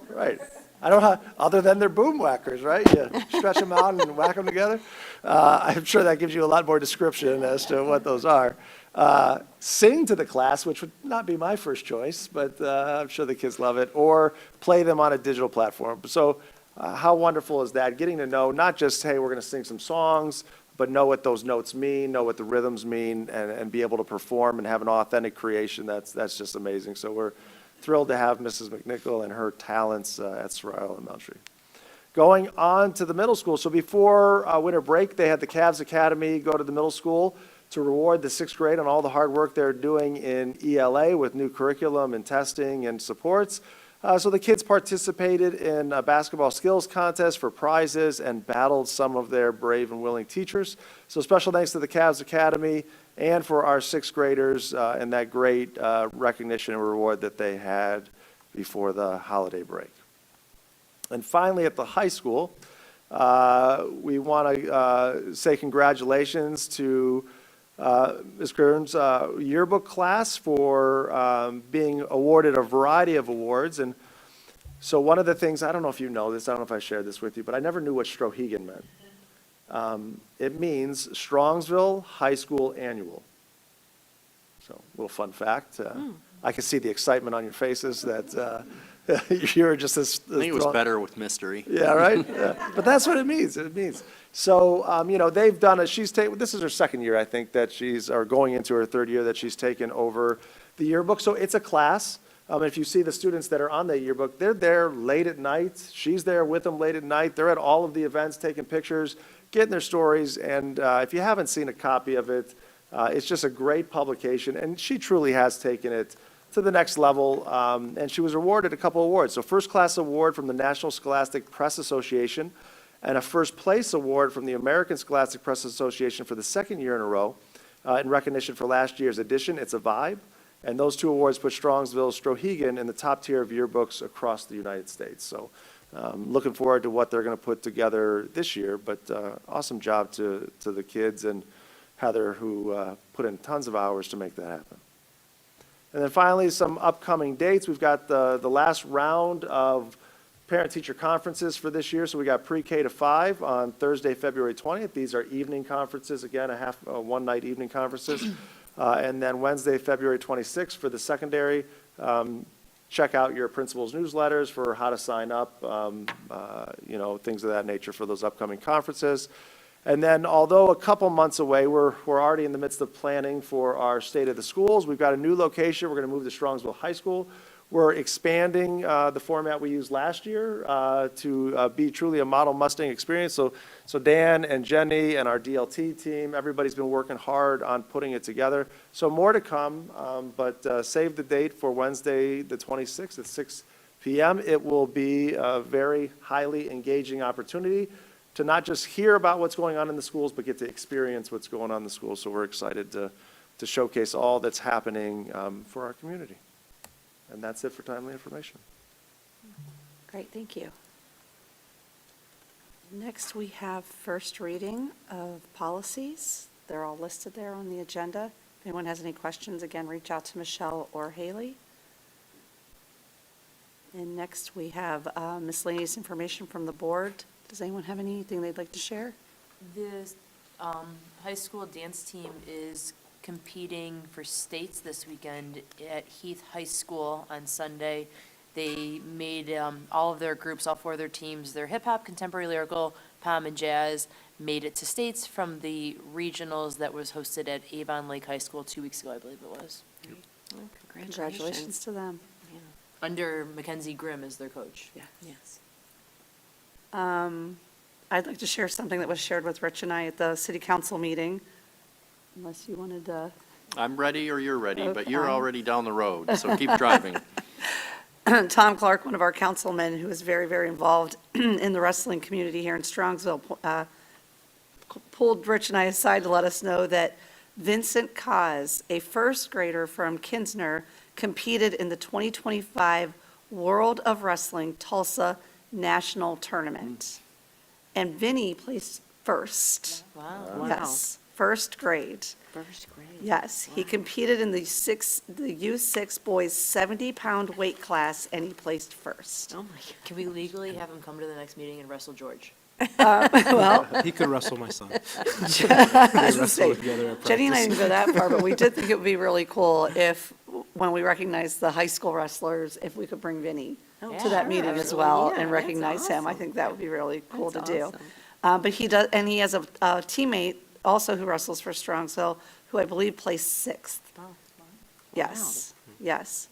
right. I don't know, other than they're boom whackers, right? You stretch them out and whack them together. I'm sure that gives you a lot more description as to what those are. Sing to the class, which would not be my first choice, but I'm sure the kids love it, or play them on a digital platform. So how wonderful is that? Getting to know not just, hey, we're going to sing some songs, but know what those notes mean, know what the rhythms mean, and be able to perform and have an authentic creation. That's just amazing. So we're thrilled to have Mrs. McNichol and her talents at Sarai Elementary. Going on to the middle school. So before winter break, they had the Cavs Academy go to the middle school to reward the 6th grade on all the hard work they're doing in ELA with new curriculum and testing and supports. So the kids participated in a basketball skills contest for prizes and battled some of their brave and willing teachers. So special thanks to the Cavs Academy and for our 6th graders and that great recognition and reward that they had before the holiday break. And finally, at the high school, we want to say congratulations to Ms. Kern's yearbook class for being awarded a variety of awards. And so one of the things, I don't know if you know this, I don't know if I shared this with you, but I never knew what Strohegan meant. It means Strongsville High School Annual. So a little fun fact. I can see the excitement on your faces that you're just as... I think it was better with mystery. Yeah, right? Yeah. But that's what it means. It means. So, they've done it. This is her 2nd year, I think, or going into her 3rd year that she's taken over the yearbook. So it's a class. If you see the students that are on the yearbook, they're there late at night. She's there with them late at night. They're at all of the events, taking pictures, getting their stories. And if you haven't seen a copy of it, it's just a great publication. And she truly has taken it to the next level, and she was awarded a couple awards. So first class award from the National Scholastic Press Association, and a first place award from the American Scholastic Press Association for the 2nd year in a row, in recognition for last year's edition. It's a vibe, and those 2 awards put Strongsville, Strohegan in the top tier of yearbooks across the United States. So looking forward to what they're going to put together this year, but awesome job to the kids and Heather, who put in tons of hours to make that happen. And then finally, some upcoming dates. We've got the last round of parent-teacher conferences for this year. So we got pre-K to 5 on Thursday, February 20th. These are evening conferences, again, one-night evening conferences. And then Wednesday, February 26th for the secondary. Check out your principal's newsletters for how to sign up, things of that nature for those upcoming conferences. And then, although a couple months away, we're already in the midst of planning for our State of the Schools. We've got a new location. We're going to move to Strongsville High School. We're expanding the format we used last year to be truly a model Mustang experience. So Dan and Jenny and our DLT team, everybody's been working hard on putting it together. So more to come, but save the date for Wednesday, the 26th at 6 p.m. It will be a very highly engaging opportunity to not just hear about what's going on in the schools, but get to experience what's going on in the schools. So we're excited to showcase all that's happening for our community. And that's it for timely information. Great, thank you. Next, we have first reading of policies. They're all listed there on the agenda. If anyone has any questions, again, reach out to Michelle or Haley. And next, we have miscellaneous information from the board. Does anyone have anything they'd like to share? The high school dance team is competing for states this weekend at Heath High School on Sunday. They made all of their groups, all four of their teams, their hip-hop, contemporary, lyrical, pom, and jazz, made it to states from the regionals that was hosted at Avon Lake High School 2 weeks ago, I believe it was. Congratulations to them. Under Mackenzie Grimm as their coach. Yeah. Yes. I'd like to share something that was shared with Rich and I at the city council meeting, unless you wanted to. I'm ready or you're ready, but you're Okay. already down the road, so keep driving. Tom Clark, one of our councilmen who is very, very involved in the wrestling community here in Strongsville, pulled Rich and I aside to let us know that Vincent Kaz, a first grader from Kinsner, competed in the 2025 World of Wrestling Tulsa National Tournament. And Vinny placed first. Wow. Yes, first grade. First grade. Yes, he competed in the U6 boys 70-pound weight class, and he placed first. Oh, my God. Can we legally have him come to the next meeting and wrestle George? Well, He could wrestle my son. I was gonna wrestle say, together at Jenny and I practice. didn't go that far, but we did think it would be really cool if, when we recognize the high school wrestlers, if we could bring Vinny to that meeting as absolutely. well Yeah, and that's recognize him. I awesome. think that would be really cool to That's do. awesome. But he does, and he has a teammate also who wrestles for Strongsville, who I believe placed sixth. Yes, yes.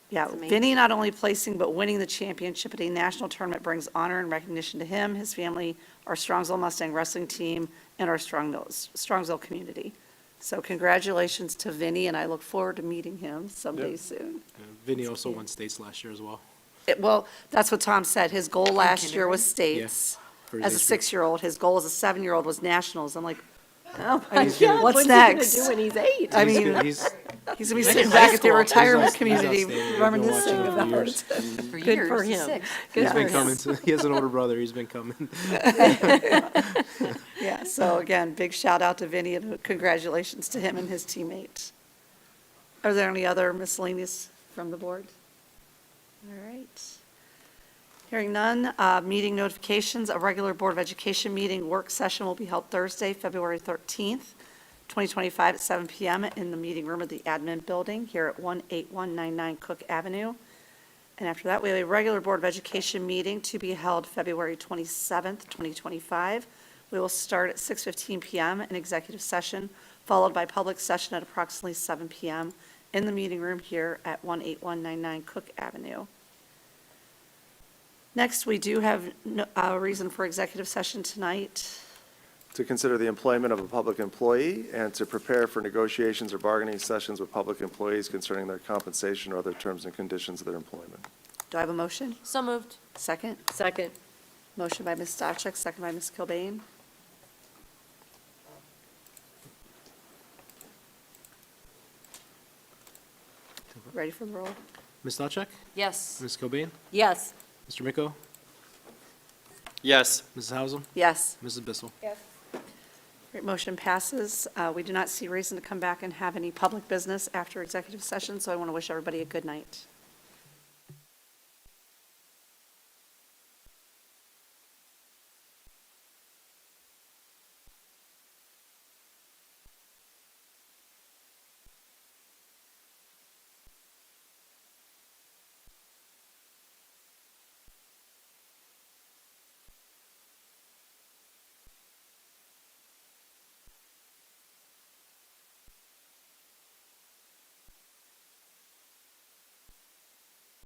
Yeah, That's amazing. Vinny not only placing but winning the championship at a national tournament brings honor and recognition to him, his family, our Strongsville Mustang wrestling team, and our Strongsville community. So congratulations to Vinny, and I look forward to meeting him someday Yep. soon. Vinny also won states last year as well. Well, that's what Tom said. His goal last year was states. for his As a age group. 6-year-old, his goal as a 7-year-old was nationals. I'm like, Oh, my mean, God. what's What's next? he gonna do when he's 8? I He's mean, good. he's gonna be He's sitting in back high at the school. retirement He's community outstanding. We've been reminiscing watching him about. for years. For Good years, for him. six. Good He's for been him. coming to, he has an older brother, he's been coming. Yeah, so again, big shout out to Vinny and congratulations to him and his teammate. Are there any other miscellaneous from the board? All right. Hearing none, meeting notifications, a regular Board of Education meeting work session will be held Thursday, February 13th, 2025 at 7 PM in the meeting room of the admin building here at 18199 Cook Avenue. And after that, we have a regular Board of Education meeting to be held February 27th, 2025. We will start at 6:15 PM in executive session, followed by public session at approximately 7 PM in the meeting room here at 18199 Cook Avenue. Next, we do have a reason for executive session tonight. To consider the employment of a public employee and to prepare for negotiations or bargaining sessions with public employees concerning their compensation or other terms and conditions of their employment. Do I have a motion? So moved. Second? Second. Motion by Ms. Stavcek, second by Ms. Kilbane. Ready for the roll? Ms. Stavcek? Yes. Ms. Cobain? Yes. Mr. Miko? Yes. Mrs. Hausum? Yes. Mrs. Bissell? Great, motion passes. We do not see reason to come back and have any public business after executive session, so I want to wish everybody a good night.